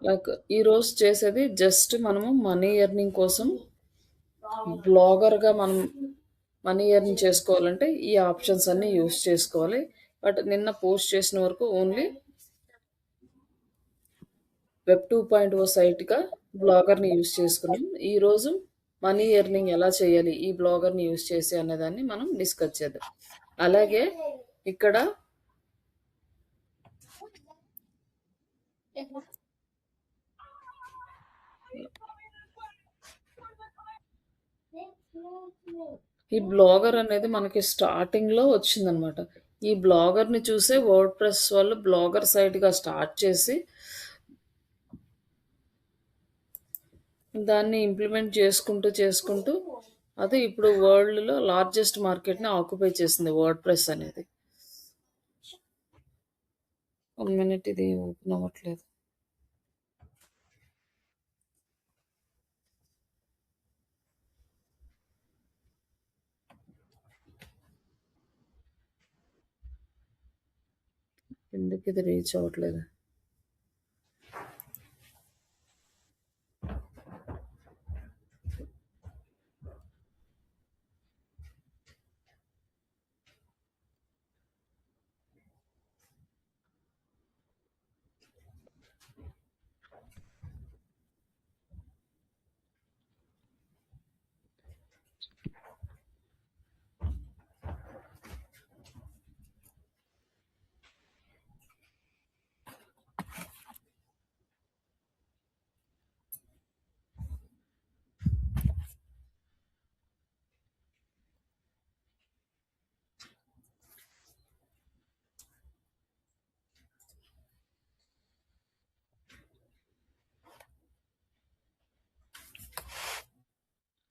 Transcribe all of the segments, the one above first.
Like ఈరోజు చేసేది just మనము మనీ ఎర్నింగ్ కోసం బ్లాగర్‌గా మనం మనీ ఎర్న్ చేసుకోవాలంటే ఈ ఆప్షన్స్ అన్నీ యూజ్ చేసుకోవాలి. బట్ నిన్న పోస్ట్ చేసిన వరకు ఓన్లీ వెబ్ 2.0 సైట్‌గా బ్లాగర్‌ని యూజ్ చేసుకున్నాం. ఈరోజు మనీ ఎర్నింగ్ ఎలా చేయాలి ఈ బ్లాగర్‌ని యూజ్ చేసి అనేదాన్ని మనం డిస్కస్ చేద్దాం. అలాగే ఇక్కడ ఈ బ్లాగర్ అనేది మనకి స్టార్టింగ్‌లో వచ్చిందనమాట. ఈ బ్లాగర్‌ని చూసే వర్డ్‌ప్రెస్ వాళ్ళు బ్లాగర్ సైట్‌గా స్టార్ట్ చేసి దాన్ని ఇంప్లిమెంట్ చేసుకుంటూ అది ఇప్పుడు వరల్డ్‌లో లార్జెస్ట్ మార్కెట్‌ని ఆక్యుపై చేసింది వర్డ్‌ప్రెస్ అనేది. 1 మినిట్ ఇది ఓపెన్ అవ్వట్లేదు. ఎందుకు ఇది రీచ్ అవ్వట్లేదు?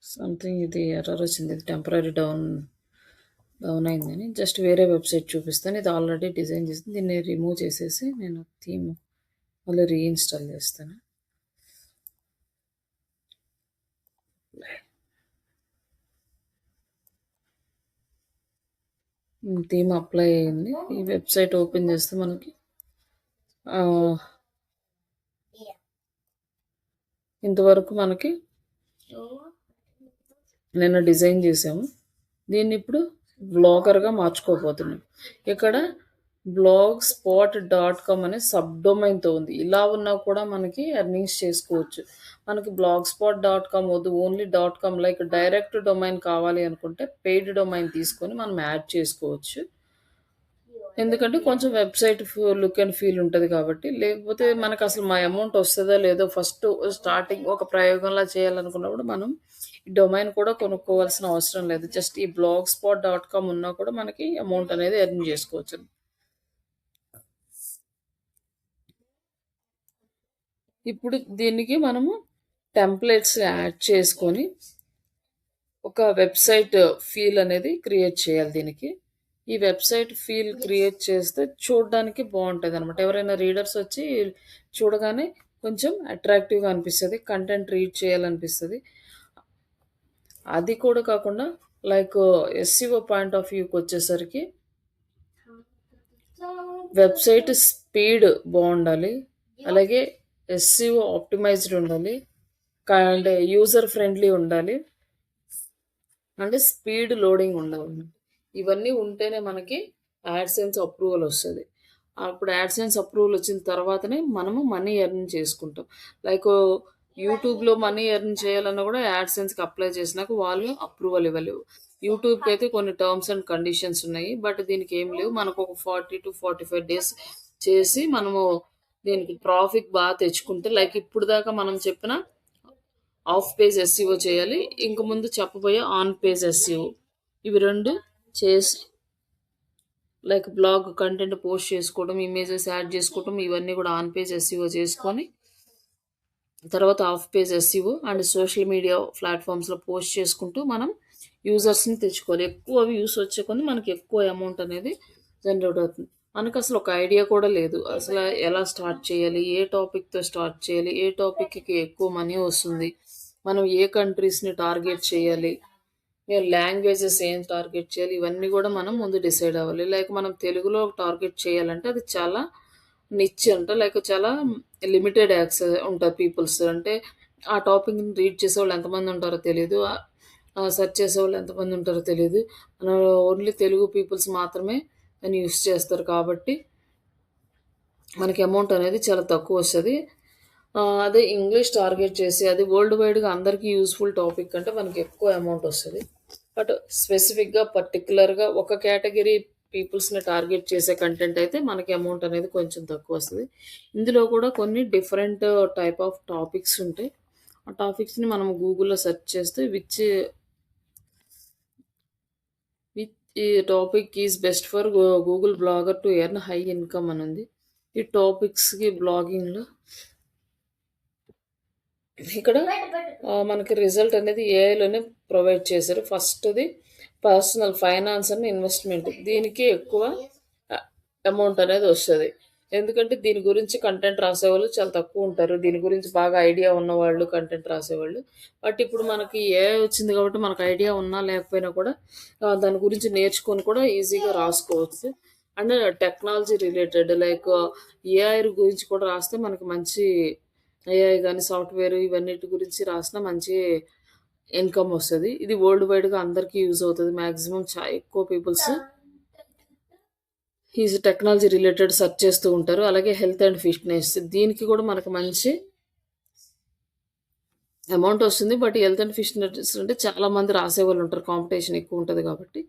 సంథింగ్ ఇది ఎర్రర్ వచ్చింది. ఇది టెంపరరీ డౌన్ అయిందని జస్ట్ వేరే వెబ్సైట్ చూపిస్తాను. ఇది ఆల్రెడీ డిజైన్ చేసింది. దీన్ని రిమూవ్ చేసేసి నేను థీమ్ మళ్ళీ రీఇన్‌స్టాల్ చేస్తాను. థీమ్ అప్లై అయింది. ఈ వెబ్సైట్ ఓపెన్ చేస్తే మనకి ఇంతవరకు మనకి నిన్న డిజైన్ చేసాము. దీన్ని ఇప్పుడు బ్లాగర్‌గా మార్చుకోబోతున్నాం. ఇక్కడ blogspot.com అనే సబ్ డొమైన్‌తో ఉంది. ఇలా ఉన్నా కూడా మనకి ఎర్నింగ్స్ చేసుకోవచ్చు. మనకి blogspot.com వద్దు, only .com like direct domain కావాలి అనుకుంటే పెయిడ్ డొమైన్ తీసుకొని మనం యాడ్ చేసుకోవచ్చు. ఎందుకంటే కొంచెం వెబ్సైట్ లుక్ అండ్ ఫీల్ ఉంటది కాబట్టి. లేకపోతే మనకసలు మా అమౌంట్ వస్తదో లేదో ఫస్ట్ స్టార్టింగ్ ఒక ప్రయోగంలా చేయాలనుకున్నప్పుడు మనం ఈ డొమైన్ కూడా కొనుక్కోవాల్సిన అవసరం లేదు. జస్ట్ ఈ blogspot.com ఉన్నా కూడా మనకి అమౌంట్ అనేది ఎర్న్ చేసుకోవచ్చు. ఇప్పుడు దీనికి మనము టెంప్లేట్స్ యాడ్ చేసుకొని ఒక వెబ్సైట్ ఫీల్ అనేది క్రియేట్ చేయాలి దీనికి. ఈ వెబ్సైట్ ఫీల్ క్రియేట్ చేస్తే చూడడానికి బాగుంటుందన్నమాట. ఎవరైనా రీడర్స్ వచ్చి చూడగానే కొంచెం అట్రాక్టివ్‌గా అనిపిస్తది. కంటెంట్ రీడ్ చేయాలనిపిస్తది. అది కూడా కాకుండా లైక్ ఎస్‌సిఓ పాయింట్ ఆఫ్ వ్యూకి వచ్చేసరికి వెబ్సైట్ స్పీడ్ బాగుండాలి. అలాగే ఎస్‌సిఓ ఆప్టిమైజ్డ్ ఉండాలి. అంటే యూజర్ ఫ్రెండ్లీ ఉండాలి. అంటే స్పీడ్ లోడింగ్ ఉండాలి. ఇవన్నీ ఉంటేనే మనకి యాడ్సెన్స్ అప్రూవల్ వస్తది. అప్పుడు యాడ్సెన్స్ అప్రూవల్ వచ్చిన తర్వాతనే మనము మనీ ఎర్న్ చేసుకుంటాం. లైక్ యూట్యూబ్‌లో మనీ ఎర్న్ చేయాలన్నా కూడా యాడ్సెన్స్‌కి అప్లై చేసినాక వాళ్ళు అప్రూవల్ ఇవ్వలేవు. యూట్యూబ్‌కి అయితే కొన్ని టర్మ్స్ అండ్ కండిషన్స్ ఉన్నాయి. బట్ దీనికి ఏం లేవు. మనకు ఒక 40-45 డేస్ చేసి మనము దీనికి ప్రాఫిట్ బాగా తెచ్చుకుంటే లైక్ ఇప్పుడు దాకా మనం చెప్పిన ఆఫ్ పేజ్ ఎస్సీఓ చేయాలి. ఇంక ముందు చెప్పబోయే ఆన్ పేజ్ ఎస్సీఓ ఇవి 2 చేసి లైక్ బ్లాగ్ కంటెంట్ పోస్ట్ చేసుకోవడం, ఇమేజెస్ యాడ్ చేసుకోవడం ఇవన్నీ కూడా ఆన్ పేజ్ ఎస్సీఓ చేసుకొని తర్వాత off page SEO and social media ప్లాట్ఫామ్స్‌లో పోస్ట్ చేసుకుంటూ మనం యూజర్స్‌ని తెచ్చుకోవాలి. ఎక్కువ వ్యూస్ వచ్చే కొద్దీ మనకి ఎక్కువ అమౌంట్ అనేది జనరేట్ అవుతుంది. మనకసలు ఒక ఐడియా కూడా లేదు. అసలు ఎలా స్టార్ట్ చేయాలి? ఏ టాపిక్‌తో స్టార్ట్ చేయాలి? ఏ టాపిక్‌కి ఎక్కువ మనీ వస్తుంది? మనం ఏ కంట్రీస్‌ని టార్గెట్ చేయాలి? లాంగ్వేజెస్ ఏం టార్గెట్ చేయాలి? ఇవన్నీ కూడా మనం ముందు డిసైడ్ అవ్వాలి. లైక్ మనం తెలుగులో టార్గెట్ చేయాలంటే అది చాలా నిచ్ అంట. లైక్ చాలా లిమిటెడ్ యాక్సెస్ ఉంటారు పీపుల్స్. అంటే ఆ టాపిక్‌ని రీడ్ చేసేవాళ్ళు ఎంతమంది ఉంటారో తెలీదు. సెర్చ్ చేసేవాళ్ళు ఎంతమంది ఉంటారో తెలీదు. ఓన్లీ తెలుగు పీపుల్స్ మాత్రమే దాన్ని యూజ్ చేస్తారు కాబట్టి మనకి అమౌంట్ అనేది చాలా తక్కువొస్తది. అదే ఇంగ్లీష్ టార్గెట్ చేసి అది వరల్డ్ వైడ్‌గా అందరికీ యూజ్‌ఫుల్ టాపిక్ అంటే మనకి ఎక్కువ అమౌంట్ ఒస్తది. బట్ స్పెసిఫిక్‌గా, పర్టిక్యులర్‌గా ఒక కేటగిరీ పీపుల్స్‌ని టార్గెట్ చేసే కంటెంట్ అయితే మనకి అమౌంట్ అనేది కొంచెం తక్కువొస్తది. ఇందులో కూడా కొన్ని డిఫరెంట్ టైప్ ఆఫ్ టాపిక్స్ ఉంటాయి. ఆ టాపిక్స్‌ని మనం గూగుల్‌లో సెర్చ్ చేస్తే విచ్ ఈ topic is best for Google blogger to earn high income అనుంది. ఈ టాపిక్స్‌కి బ్లాగింగ్‌లో ఇక్కడ మనకి రిజల్ట్ అనేది ఏఐలోనే ప్రొవైడ్ చేశారు. ఫస్ట్‌ది పర్సనల్ ఫైనాన్స్ అండ్ ఇన్వెస్ట్‌మెంట్. దీనికి ఎక్కువ అ అమౌంట్ అనేది వస్తది. ఎందుకంటే దీని గురించి కంటెంట్ రాసేవాళ్ళు చాలా తక్కువుంటారు. దీని గురించి బాగా ఐడియా ఉన్నవాళ్ళు కంటెంట్ రాసేవాళ్ళు. బట్ ఇప్పుడు మనకి ఏఐ వచ్చింది కాబట్టి మనకు ఐడియా ఉన్నా లేకపోయినా కూడా దాని గురించి నేర్చుకొని కూడా ఈజీగా రాసుకోవచ్చు. And technology related like AI గురించి కూడా రాస్తే మనకి మంచి ఏఐ గాని, సాఫ్ట్‌వేర్ ఇవన్నిటి గురించి రాసినా మంచి ఇన్‌కమ్ ఒస్తది. ఇది వరల్డ్ వైడ్‌గా అందరికీ యూజ్ అవుతది. మాక్సిమం ఎక్కువ పీపుల్స్ టెక్నాలజీ రిలేటెడ్ సెర్చ్ చేస్తూ ఉంటారు. అలాగే హెల్త్ అండ్ ఫిట్‌నెస్ దీనికి కూడా మనకు మంచి అమౌంట్ ఒస్తుంది. బట్ హెల్త్ అండ్ ఫిట్‌నెస్ అంటే చాలా మంది రాసేవాళ్ళు ఉంటారు. కాంపిటీషన్ ఎక్కువ ఉంటది కాబట్టి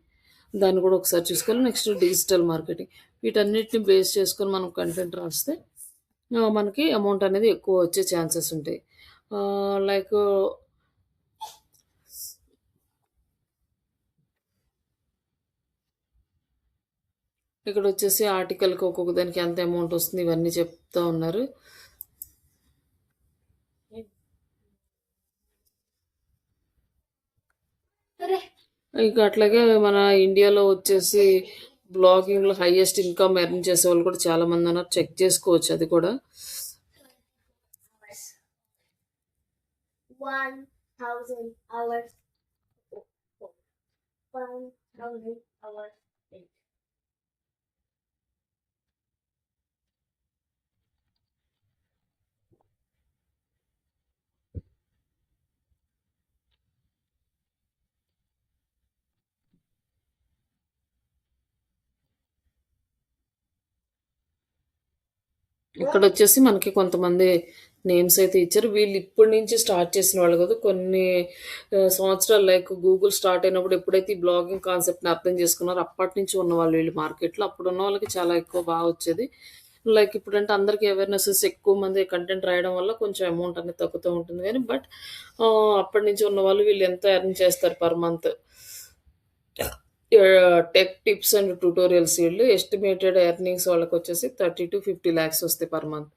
దాన్ని కూడా ఒకసారి చూసుకోవాలి. Next digital marketing. వీటన్నిటిని బేస్ చేసుకొని మనం కంటెంట్ రాస్తే మనకి అమౌంట్ అనేది ఎక్కువ వచ్చే ఛాన్సెస్ ఉంటాయి. లైక్ ఇక్కడొచ్చేసి ఆర్టికల్‌కి ఒక్కొక్క దానికి ఎంత అమౌంట్ వస్తుంది ఇవన్నీ చెప్తా ఉన్నారు. ఇక అట్లాగే మన ఇండియాలో వచ్చేసి బ్లాగింగ్‌లో హైయెస్ట్ ఇన్‌కమ్ ఎర్న్ చేసేవాళ్ళు కూడా చాలా మందున్నారు. చెక్ చేసుకోవచ్చు అది కూడా. 1000 hours. 1000 hours. ఇక్కడొచ్చేసి మనకి కొంతమంది నేమ్స్ అయితే ఇచ్చారు. వీళ్ళు ఇప్పటి నుంచి స్టార్ట్ చేసిన వాళ్ళు కాదు. కొన్ని సంవత్సరాలు లైక్ గూగుల్ స్టార్ట్ అయినప్పుడు ఎప్పుడైతే ఈ బ్లాగింగ్ కాన్సెప్ట్‌ని అర్థం చేసుకున్నారో అప్పటి నుంచి ఉన్నవాళ్ళు వీళ్ళు మార్కెట్‌లో. అప్పుడున్న వాళ్ళకి చాలా ఎక్కువ వచ్చేది. లైక్ ఇప్పుడంటే అందరికి అవేర్‌నెసెస్ ఎక్కువ మంది కంటెంట్ రాయడం వల్ల కొంచెం అమౌంట్ అనేది తగ్గుతూ ఉంటుంది గానీ, బట్ అప్పటి నుంచి ఉన్నవాళ్ళు వీళ్ళు ఎంత ఎర్న్ చేస్తారు per month. Tech tips and tutorials వీళ్ళు ఎస్టిమేటెడ్ ఎర్నింగ్స్ వాళ్ళకొచ్చేసి 30-50 లాక్స్ వస్తాయి పర్ మంత్.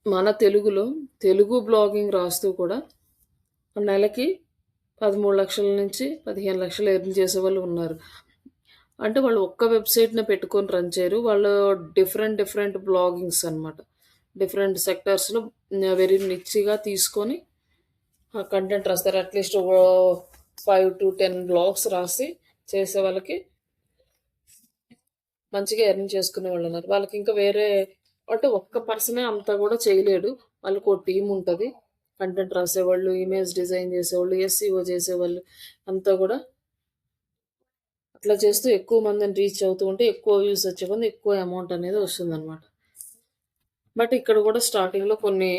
మన తెలుగులో తెలుగు బ్లాగింగ్ రాస్తూ కూడా నెలకి 13,00,000-15,00,000 ఎర్న్ చేసేవాళ్ళు ఉన్నారు. అంటే వాళ్ళు ఒక్క వెబ్‌సైట్‌నే పెట్టుకొని రన్ చేయరు. వాళ్ళు డిఫరెంట్ బ్లాగింగ్స్ అనమాట. డిఫరెంట్ సెక్టార్స్‌లో వెరీ నిచ్‌గా తీసుకొని కంటెంట్ రాస్తారు. అట్‌లీస్ట్ 5-10 బ్లాగ్స్ రాసి చేసే వాళ్ళకి మంచిగా ఎర్న్ చేసుకునేవాళ్ళున్నారు. వాళ్ళకింకా వేరే అంటే ఒక్క పర్సనే అంతా గూడా చేయలేడు. వాళ్ళకో టీమ్ ఉంటది. కంటెంట్ రాసేవాళ్ళు, ఇమేజ్ డిజైన్ జేసేవాళ్ళు, ఎస్‌ఈఓ జేసేవాళ్ళు అంతా గూడా అట్లా చేస్తూ ఎక్కువ మందిని రీచ్ అవుతూ ఉంటే ఎక్కువ వ్యూస్ వచ్చే కొంది ఎక్కువ అమౌంట్ అనేది వస్తుందనమాట. బట్ ఇక్కడ గూడా స్టార్టింగ్‌లో కొన్ని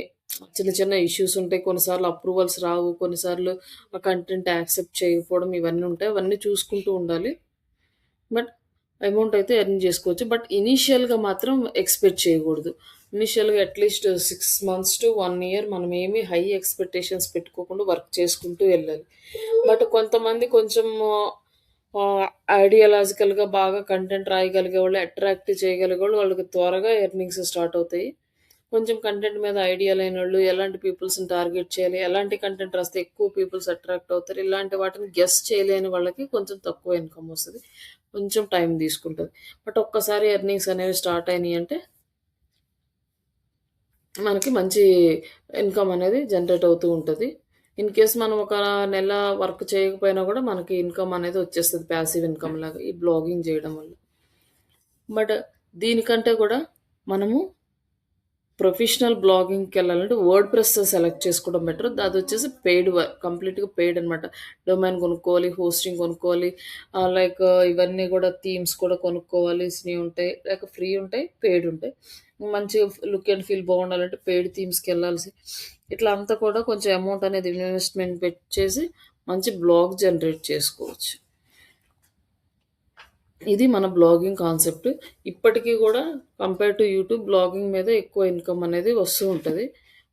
చిన్న ఇష్యూస్ ఉంటాయి. కొన్నిసార్లు అప్రూవల్స్ రావు. కొన్నిసార్లు ఆ కంటెంట్ యాక్సెప్ట్ చేయకపోవడం ఇవన్నీ ఉంటాయి. అవన్నీ చూసుకుంటూ ఉండాలి. బట్ అమౌంట్ అయితే ఎర్న్ జేసుకోవచ్చు. బట్ ఇనీషియల్‌గా మాత్రం ఎక్స్‌పెక్ట్ చేయగూడదు. ఇనీషియల్‌గా అట్‌లీస్ట్ 6 మంత్స్ టు 1 ఇయర్ మనం ఏమి హై ఎక్స్‌పెక్టేషన్స్ పెట్టుకోకుండా వర్క్ చేసుకుంటూ వెళ్ళాలి. బట్ కొంతమంది కొంచెం ఆహ్, ఐడియాలాజికల్‌గా బాగా కంటెంట్ రాయగలిగేవాళ్ళు, అట్రాక్ట్ చేయగలిగేవాళ్ళు వాళ్ళకి త్వరగా ఎర్నింగ్స్ స్టార్ట్ అవుతాయి. కొంచెం కంటెంట్ మీద ఐడియా లేనోళ్ళు, ఎలాంటి పీపుల్స్‌ని టార్గెట్ చేయాలి, ఎలాంటి కంటెంట్ రాస్తే ఎక్కువ పీపుల్స్ అట్రాక్ట్ అవుతారు, ఇలాంటి వాటిని గెస్ చేయలేని వాళ్ళకి కొంచెం తక్కువ ఇన్‌కమ్ వస్తది. కొంచెం టైం తీసుకుంటది. బట్ ఒక్కసారి ఎర్నింగ్స్ అనేవి స్టార్ట్ అయినియంటే మనకి మంచి ఇన్‌కమ్ అనేది జనరేట్ అవుతూ ఉంటది. ఇన్ కేస్ మనం ఒక నెల వర్క్ చేయకపోయినా గూడా మనకి ఇన్‌కమ్ అనేది వచ్చేస్తది. పాసివ్ ఇన్‌కమ్ లాగా ఈ బ్లాగింగ్ జేయడం వల్ల. బట్ దీనికంటే గూడా మనము ప్రొఫెషనల్ బ్లాగింగ్‌కి వెళ్ళాలంటే వర్డ్ ప్రెస్ సెలెక్ట్ చేసుకోవడం బెటర్. అదొచ్చేసి పెయిడ్ కంప్లీట్‌గా పెయిడ్ అనమాట. డొమైన్ కొనుక్కోవాలి, హోస్టింగ్ కొనుక్కోవాలి. లైక్ ఇవన్నీ కూడా థీమ్స్ కూడా కొనుక్కోవాల్సినవి ఉంటాయి. లేక ఫ్రీ ఉంటాయి, పెయిడ్ ఉంటాయి. మంచిగా లుక్ అండ్ ఫీల్ బాగుండాలంటే పెయిడ్ థీమ్స్‌కెళ్ళాల్సి ఇట్లా అంతా కూడా కొంచెం అమౌంట్ అనేది ఇన్వెస్ట్‌మెంట్ పెట్టేసి మంచి బ్లాగ్ జనరేట్ చేసుకోవచ్చు. ఇది మన బ్లాగింగ్ కాన్సెప్ట్. ఇప్పటికీ కూడా కంపేర్ టు యూట్యూబ్ బ్లాగింగ్ మీద ఎక్కువ ఇన్కమ్ అనేది వస్తూ ఉంటది.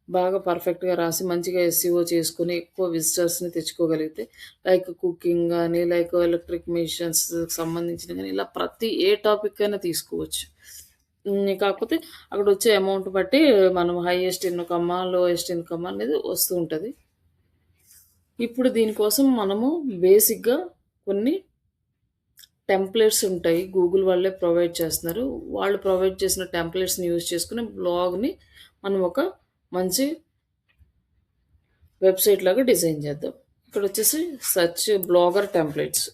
బాగా పర్ఫెక్ట్‌గా రాసి మంచిగా ఎస్ఈఓ చేసుకొని ఎక్కువ విజిటర్స్‌ని తెచ్చుకోగలిగితే లైక్ కుకింగ్ గాని, లైక్ ఎలక్ట్రిక్ మెషిన్స్‌కి సంబంధించినవి గాని ఇలా ప్రతి ఏ టాపిక్ అయినా తీసుకోవచ్చు. కాకపోతే అక్కడొచ్చే అమౌంట్ బట్టి మనం హైయెస్ట్ ఇన్కమా, లోయెస్ట్ ఇన్కమా అనేది వస్తూ ఉంటది. ఇప్పుడు దీనికోసం మనము బేసిక్‌గా కొన్ని టెంప్లేట్స్ ఉంటాయి. గూగుల్ వాళ్ళే ప్రొవైడ్ చేస్తున్నారు. వాళ్ళు ప్రొవైడ్ చేసిన టెంప్లేట్స్‌ని యూజ్ చేసుకొని బ్లాగ్‌ని మనం ఒక మంచి వెబ్‌సైట్ లాగా డిజైన్ చేద్దాం. ఇక్కడొచ్చేసి search blogger templates.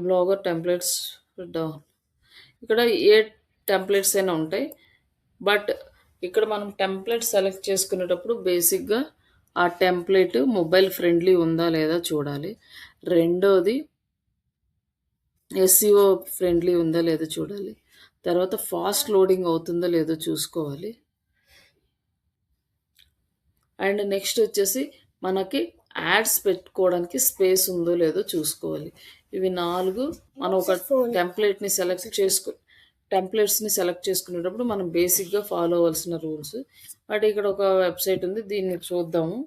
Blogger templates down. ఇక్కడ ఏ టెంప్లేట్స్ అయినా ఉంటాయి. బట్ ఇక్కడ మనం టెంప్లేట్ సెలెక్ట్ చేసుకునేటప్పుడు బేసిక్‌గా ఆ టెంప్లేట్ మొబైల్ ఫ్రెండ్లీ ఉందా లేదా చూడాలి. రెండోది ఎస్‌సిఓ ఫ్రెండ్లీ ఉందా లేదో చూడాలి. తర్వాత ఫాస్ట్ లోడింగ్ అవుతుందో లేదో చూసుకోవాలి. అండ్ నెక్స్ట్ వచ్చేసి మనకి యాడ్స్ పెట్టుకోవడానికి స్పేస్ ఉందో లేదో చూసుకోవాలి. ఇవి 4 మనం ఒక టెంప్లెట్స్‌ని సెలెక్ట్ చేసుకునేటప్పుడు మనం బేసిక్‌గా ఫాలో అవ్వాల్సిన రూల్స్. బట్ ఇక్కడ ఒక వెబ్‌సైట్ ఉంది. దీన్ని చూద్దాము.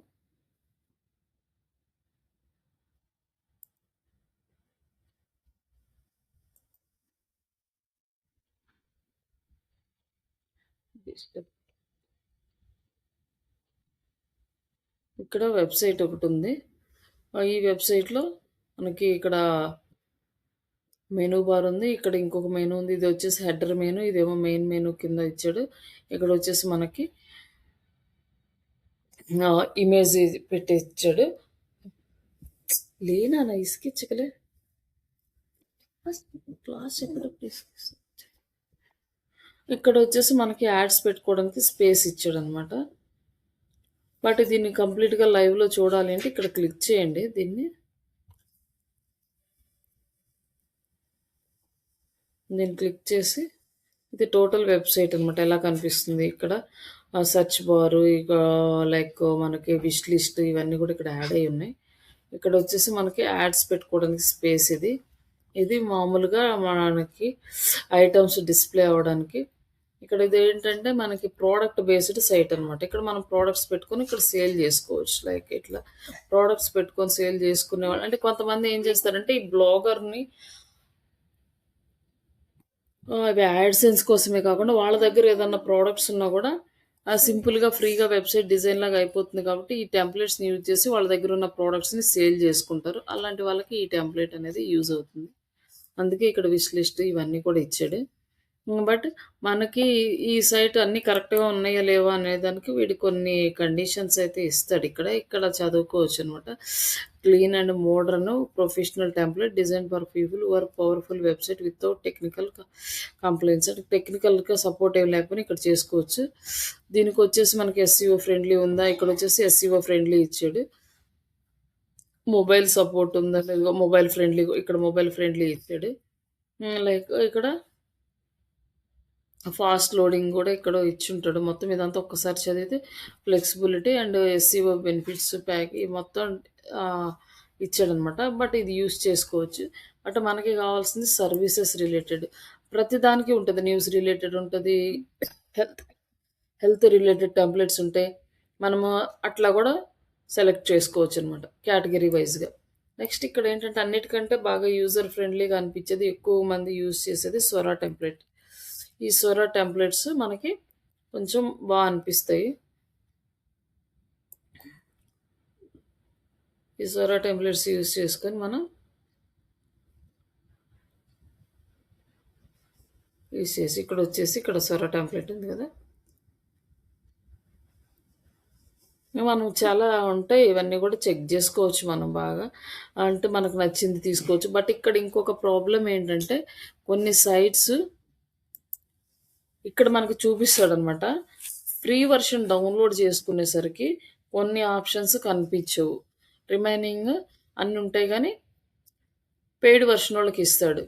ఇక్కడ వెబ్‌సైట్ ఒకటుంది. ఈ వెబ్‌సైట్‌లో మనకి ఇక్కడ మెనూ బార్ ఉంది. ఇక్కడ ఇంకొక మెనూ ఉంది. ఇది వచ్చేసి హెడర్ మెనూ. ఇదేమో మెయిన్ మెనూ కింద ఇచ్చాడు. ఇక్కడ వచ్చేసి మనకి ఇమేజ్ పెట్టి ఇచ్చాడు. లేనా ఇసుకిచ్చకలే క్లాస్ చెప్పేటప్పుడు ఇసుకిస్తా. ఇక్కడ వచ్చేసి మనకి యాడ్స్ పెట్టుకోవడానికి స్పేస్ ఇచ్చాడు అనమాట. బట్ దీన్ని కంప్లీట్‌గా లైవ్‌లో చూడాలి అంటే ఇక్కడ క్లిక్ చేయండి దీన్ని. దీన్ని క్లిక్ చేసి ఇది టోటల్ వెబ్‌సైట్ అనమాట. ఎలా కనిపిస్తుంది ఇక్కడ సెర్చ్ బారు ఇక లైక్ మనకి విష్ లిస్ట్ ఇవన్నీ కూడా ఇక్కడ యాడ్ అయ్యి ఉన్నాయి. ఇక్కడ వచ్చేసి మనకి యాడ్స్ పెట్టుకోవడానికి స్పేస్ ఇది. ఇది మామూలుగా మనకి ఐటమ్స్ డిస్‌ప్లే అవ్వడానికి. ఇక్కడ ఇదేంటంటే మనకి ప్రోడక్ట్ బేస్డ్ సైట్ అనమాట. ఇక్కడ మనం ప్రొడక్ట్స్ పెట్టుకొని ఇక్కడ సేల్ చేసుకోవచ్చు. లైక్ ఇట్లా ప్రొడక్ట్స్ పెట్టుకొని సేల్ చేసుకునేవాళ్ళు అంటే కొంతమంది ఏం చేస్తారంటే ఈ బ్లాగర్‌ని అవి యాడ్‌సెన్స్ కోసమే కాకుండా వాళ్ళ దగ్గర ఏదన్నా ప్రొడక్ట్స్ ఉన్నా కూడా సింపుల్‌గా ఫ్రీగా వెబ్‌సైట్ డిజైన్ లాగా అయిపోతుంది కాబట్టి ఈ టెంప్లేట్స్‌ని యూజ్ చేసి వాళ్ళ దగ్గర ఉన్న ప్రొడక్ట్స్‌ని సేల్ చేసుకుంటారు. అలాంటి వాళ్ళకి ఈ టెంప్లేట్ అనేది యూజ్ అవుతుంది. అందుకే ఇక్కడ విష్ లిస్ట్ ఇవన్నీ కూడా ఇచ్చాడు. బట్ మనకి ఈ సైట్ అన్నీ కరెక్ట్‌గా ఉన్నాయా లేవా అనేదానికి వీడు కొన్ని కండిషన్స్ అయితే ఇస్తాడు ఇక్కడ. ఇక్కడ చదువుకోవచ్చనమాట. Clean and modern professional template design for people who are powerful website without technical complaints అంటే టెక్నికల్‌గా సపోర్ట్ ఏమి లేకపోయినా ఇక్కడ చేసుకోవచ్చు. దీనికొచ్చేసి మనకి ఎస్‌సిఓ ఫ్రెండ్లీ ఉందా? ఇక్కడొచ్చేసి ఎస్‌సిఓ ఫ్రెండ్లీ ఇచ్చాడు. మొబైల్ సపోర్ట్ ఉందా? లేదో మొబైల్ ఫ్రెండ్లీ ఇక్కడ మొబైల్ ఫ్రెండ్లీ ఇచ్చాడు. లైక్ ఇక్కడ ఫాస్ట్ లోడింగ్ కూడా ఇక్కడ ఇచ్చుంటాడు. మొత్తం ఇదంతా ఒక్కసారి చదివితే flexibility and SCO benefits pack ఈ మొత్తం ఇచ్చాడనమాట. బట్ ఇది యూస్ చేసుకోవచ్చు. బట్ మనకి కావాల్సింది సర్వీసెస్ రిలేటెడ్. ప్రతిదానికి ఉంటుంది. న్యూస్ రిలేటెడ్ ఉంటుంది. హెల్త్ హెల్త్ రిలేటెడ్ టెంప్లెట్స్ ఉంటాయి. మనము అట్లా కూడా సెలెక్ట్ చేసుకోవచ్చు అనమాట కేటగిరీ వైజ్‌గా. నెక్స్ట్ ఇక్కడ ఏంటంటే అన్నిటికంటే బాగా యూజర్ ఫ్రెండ్లీగా అనిపించేది ఎక్కువ మంది యూజ్ చేసేది స్వరా టెంప్లెట్. ఈ స్వరా టెంప్లెట్స్ మనకి కొంచెం అనిపిస్తాయి. ఈ స్వరా టెంప్లెట్స్ యూజ్ చేసుకొని మనం యూజ్ చేసి ఇక్కడ వచ్చేసి ఇక్కడ స్వరా టెంప్లెట్ ఉంది కదా! మనం చాలా ఉంటాయి. ఇవన్నీ కూడా చెక్ జేసుకోవచ్చు మనం బాగా. అంటే మనకు నచ్చింది తీసుకోవచ్చు. బట్ ఇక్కడ ఇంకొక ప్రాబ్లమ్ ఏంటంటే కొన్ని సైట్స్ ఇక్కడ మనకు చూపిస్తాడనమాట. ఫ్రీ వర్షన్ డౌన్‌లోడ్ చేసుకునేసరికి కొన్ని ఆప్షన్స్ కనిపించవు. రిమైనింగ్ అన్నీ ఉంటాయి గానీ, పెయిడ్ వర్షనోళ్ళకి ఇస్తాడు.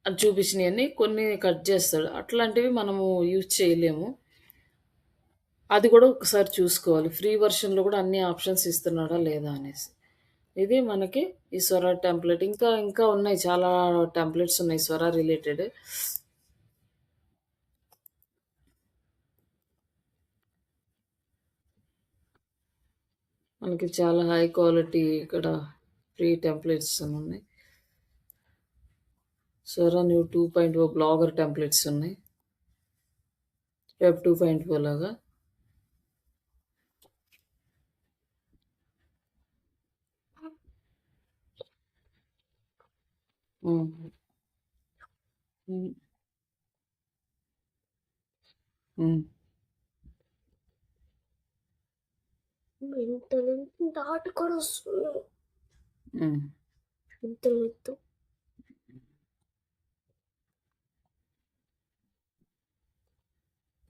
అది చూపించినయన్నీ కొన్ని కట్ చేస్తాడు. అట్లాంటివి మనము యూజ్ చేయలేము. అది కూడా ఒకసారి చూసుకోవాలి. ఫ్రీ వర్షన్‌లో కూడా అన్ని ఆప్షన్స్ ఇస్తున్నాడా లేదా అనేసి. ఇది మనకి ఈ స్వర టెంప్లేట్. ఇంకా ఉన్నాయి, చాలా టెంప్లేట్స్ ఉన్నాయి స్వర రిలేటెడ్. మనకి చాలా హై క్వాలిటీ ఇక్కడ ఫ్రీ టెంప్లేట్స్ అని ఉన్నాయి. స్వర న్యూ 2.0 బ్లాగర్ టెంప్లేట్స్ ఉన్నాయి. వెబ్ 2.0 లాగా. హ్మ్. హ్మ్. హ్మ్. ఇంత దాటి కూడా వస్తుంది. హ్మ్. ఇంత ఎత్తు.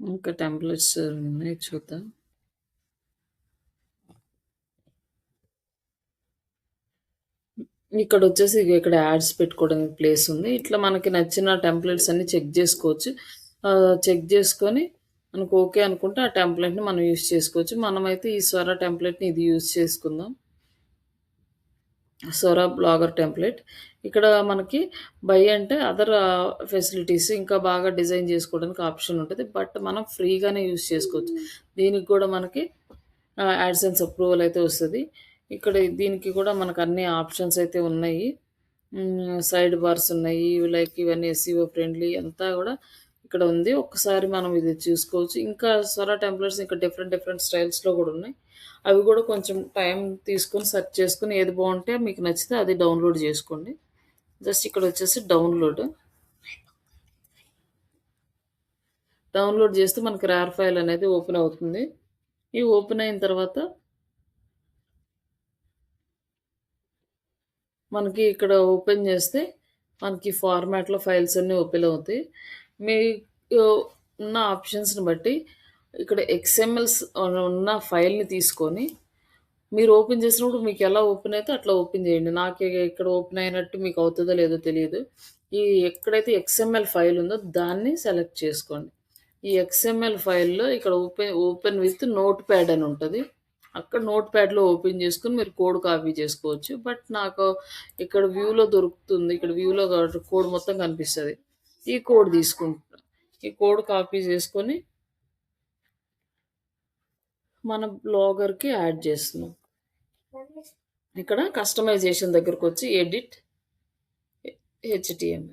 ఇంకా టెంప్లెట్స్ ఉన్నాయి, చూద్దాం. ఇక్కడొచ్చేసి ఇక్కడ యాడ్స్ పెట్టుకోవడానికి ప్లేస్ ఉంది. ఇట్లా మనకి నచ్చిన టెంప్లెట్స్ అన్నీ చెక్ జేసుకోవచ్చు. చెక్ జేసుకొని మనకు ఓకే అనుకుంటే ఆ టెంప్లెట్‌ని మనం యూజ్ చేసుకోవచ్చు. మనమైతే ఈ స్వర టెంప్లెట్‌ని ఇది యూజ్ చేసుకుందాం. స్వర బ్లాగర్ టెంప్లెట్. ఇక్కడ మనకి బై అంటే అదర్ ఫెసిలిటీస్ ఇంకా బాగా డిజైన్ చేసుకోవడానికి ఆప్షన్ ఉంటది. బట్ మనం ఫ్రీగానే యూజ్ చేసుకోవచ్చు. దీనికి కూడా మనకి యాడ్సెన్స్ అప్రూవల్ అయితే వస్తది. ఇక్కడ దీనికి కూడా మనకు అన్ని ఆప్షన్స్ అయితే ఉన్నాయి. సైడ్ బార్స్ ఉన్నాయి. లైక్ ఇవన్నీ ఎస్‌ఈఓ ఫ్రెండ్లీ అంతా కూడా ఇక్కడ ఉంది. ఒక్కసారి మనం ఇది చూసుకోవచ్చు. ఇంకా స్వర టెంప్లెట్స్ ఇంకా డిఫరెంట్ డిఫరెంట్ స్టైల్స్‌లో కూడా ఉన్నాయి. అవి కూడా కొంచెం టైం తీసుకొని సెర్చ్ చేసుకొని ఏది బాగుంటే మీకు నచ్చితే అది డౌన్లోడ్ చేసుకోండి. జస్ట్ ఇక్కడ వచ్చేసి డౌన్లోడ్ చేస్తే మనకి రేర్ ఫైల్ అనేది ఓపెన్ అవుతుంది. ఈ ఓపెన్ అయిన తర్వాత మనకి ఇక్కడ ఓపెన్ చేస్తే మనకి ఫార్మాట్‌లో ఫైల్స్ అన్నీ ఓపెన్ అవుతాయి. మీకు ఉన్న ఆప్షన్స్‌ని బట్టి ఇక్కడ ఎక్స్ఎంఎల్స్ ఉన్న ఫైల్‌ని తీసుకొని మీరు ఓపెన్ చేసినప్పుడు మీకెలా ఓపెన్ అయితే అట్లా ఓపెన్ చేయండి. నాకు ఇక్కడ ఓపెన్ అయినట్టు మీకు అవుతదో లేదో తెలీదు. ఈ ఎక్కడైతే ఎక్స్ఎంఎల్ ఫైల్ ఉందో దాన్ని సెలెక్ట్ చేసుకోండి. ఈ ఎక్స్ఎంఎల్ ఫైల్‌లో ఇక్కడ ఓపెన్ విత్ నోట్‌ప్యాడ్ అని ఉంటది. అక్కడ నోట్‌ప్యాడ్‌లో ఓపెన్ చేసుకొని మీరు కోడ్ కాపీ చేసుకోవచ్చు. బట్ నాకు ఇక్కడ వ్యూలో దొరుకుతుంది. ఇక్కడ వ్యూలో కోడ్ మొత్తం కనిపిస్తది. ఈ కోడ్ తీసుకుంటా. ఈ కోడ్ కాపీ చేసుకొని మన బ్లాగర్‌కి యాడ్ చేస్తున్నాం. ఇక్కడ కస్టమైజేషన్ దగ్గరకొచ్చి ఎడిట్ హెచ్‌టిఎంఎల్.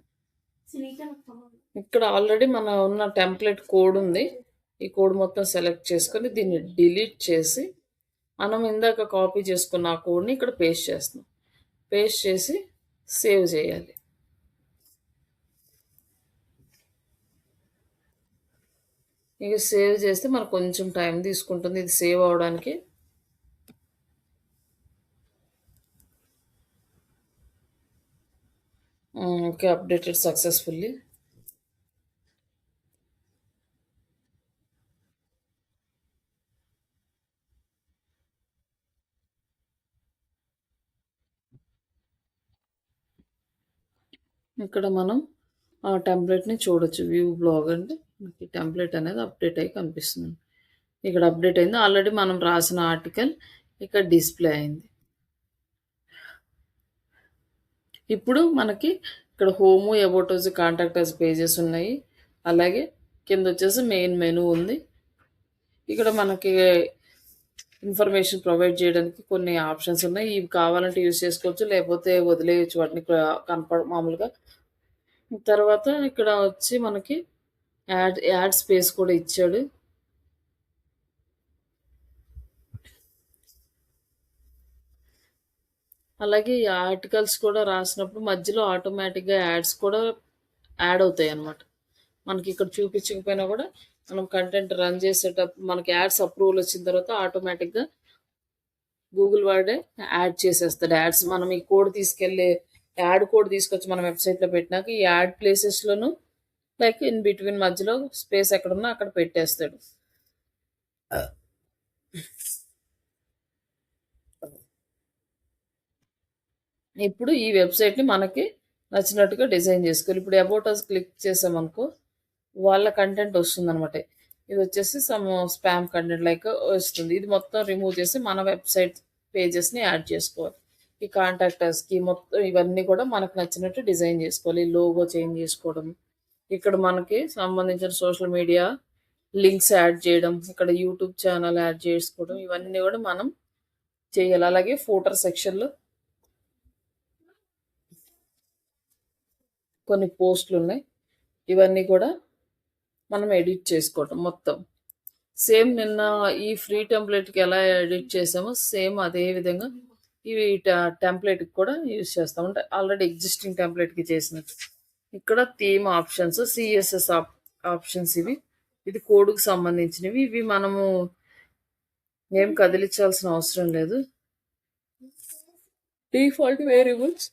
ఇక్కడ ఆల్రెడీ మన ఉన్న టెంప్లెట్ కోడ్ ఉంది. ఈ కోడ్ మొత్తం సెలెక్ట్ చేసుకొని దీన్ని డిలీట్ చేసి మనం ఇందాక కాపీ చేసుకున్న ఆ కోడ్‌ని ఇక్కడ పేస్ట్ చేస్తున్నాం. పేస్ట్ చేసి సేవ్ చేయాలి. ఇక సేవ్ చేస్తే మనకు కొంచెం టైం తీసుకుంటుంది ఇది సేవ్ అవ్వడానికి. Okay, updated successfully. ఇక్కడ మనం ఆ టెంప్లెట్‌ని చూడొచ్చు. వ్యూ బ్లాగ్ అంటే మనకి టెంప్లెట్ అనేది అప్డేట్ అయ్యి కనిపిస్తుంది. ఇక్కడ అప్డేట్ అయింది. ఆల్రెడీ మనం రాసిన ఆర్టికల్ ఇక్కడ డిస్‌ప్లే అయింది. ఇప్పుడు మనకి ఇక్కడ home, about us, contact us pages ఉన్నాయి. అలాగే కిందొచ్చేసి మెయిన్ మెనూ ఉంది. ఇక్కడ మనకి ఇన్ఫర్మేషన్ ప్రొవైడ్ చేయడానికి కొన్ని ఆప్షన్స్ ఉన్నాయి. ఇవి కావాలంటే యూజ్ చేసుకోవచ్చు. లేకపోతే వదిలేయొచ్చు వాటిని మామూలుగా. తర్వాత ఇక్కడ వచ్చి మనకి యాడ్ స్పేస్ కూడా ఇచ్చాడు. అలాగే ఈ ఆర్టికల్స్ కూడా రాసినప్పుడు మధ్యలో ఆటోమేటిక్‌గా యాడ్స్ కూడా యాడ్ అవుతాయన్నమాట. మనకి ఇక్కడ చూపించకపోయినా కూడా మనం కంటెంట్ రన్ చేసేటప్పుడు మనకి యాడ్స్ అప్రూవల్ వచ్చిన తర్వాత ఆటోమేటిక్‌గా గూగుల్ వాడే యాడ్ చేసేస్తాడు యాడ్స్. మనం ఈ కోడ్ తీసుకెళ్ళి యాడ్ కోడ్ తీసుకొచ్చి మన వెబ్సైట్లో పెట్టినాక ఈ యాడ్ ప్లేసెస్లోను లైక్ ఇన్ బిట్వీన్ మధ్యలో స్పేస్ ఎక్కడున్నా అక్కడ పెట్టేస్తాడు. ఇప్పుడు ఈ వెబ్సైట్ని మనకి నచ్చినట్టుగా డిజైన్ చేసుకోవాలి. ఇప్పుడు అబౌట్ అస్ క్లిక్ చేసామనుకో వాళ్ళ కంటెంట్ వస్తుంది అనమాట. ఇది వచ్చేసి సమ్ స్పామ్ కంటెంట్ లైక్ వస్తుంది. ఇది మొత్తం రిమూవ్ చేసి మన వెబ్సైట్ పేజెస్ని యాడ్ చేసుకోవాలి. ఈ కాంటాక్టర్స్కి మొత్తం ఇవన్నీ కూడా మనకు నచ్చినట్టు డిజైన్ చేసుకోవాలి. లోగో చేంజ్ చేసుకోవడం, ఇక్కడ మనకి సంబంధించిన సోషల్ మీడియా లింక్స్ యాడ్ చేయడం, ఇక్కడ యూట్యూబ్ ఛానల్ యాడ్ చేసుకోవడం, ఇవన్నీ కూడా మనం చేయాలి. అలాగే ఫోటర్ సెక్షన్లో కొన్ని పోస్టులు ఉన్నాయి, ఇవన్నీ కూడా మనం ఎడిట్ చేసుకోవటం మొత్తం. సేమ్ నిన్న ఈ ఫ్రీ టెంప్లెట్కి ఎలా ఎడిట్ చేసామో సేమ్ అదే విధంగా ఇవి టెంప్లెట్కి కూడా యూజ్ చేస్తాం. అంటే ఆల్రెడీ ఎగ్జిస్టింగ్ టెంప్లెట్కి చేసినట్టు. ఇక్కడ థీమ్ ఆప్షన్స్, సిఎస్ఎస్ ఆప్షన్స్ ఇది కోడ్కి సంబంధించినవి. ఇవి మనము ఏం కదిలించాల్సిన అవసరం లేదు. Default variables,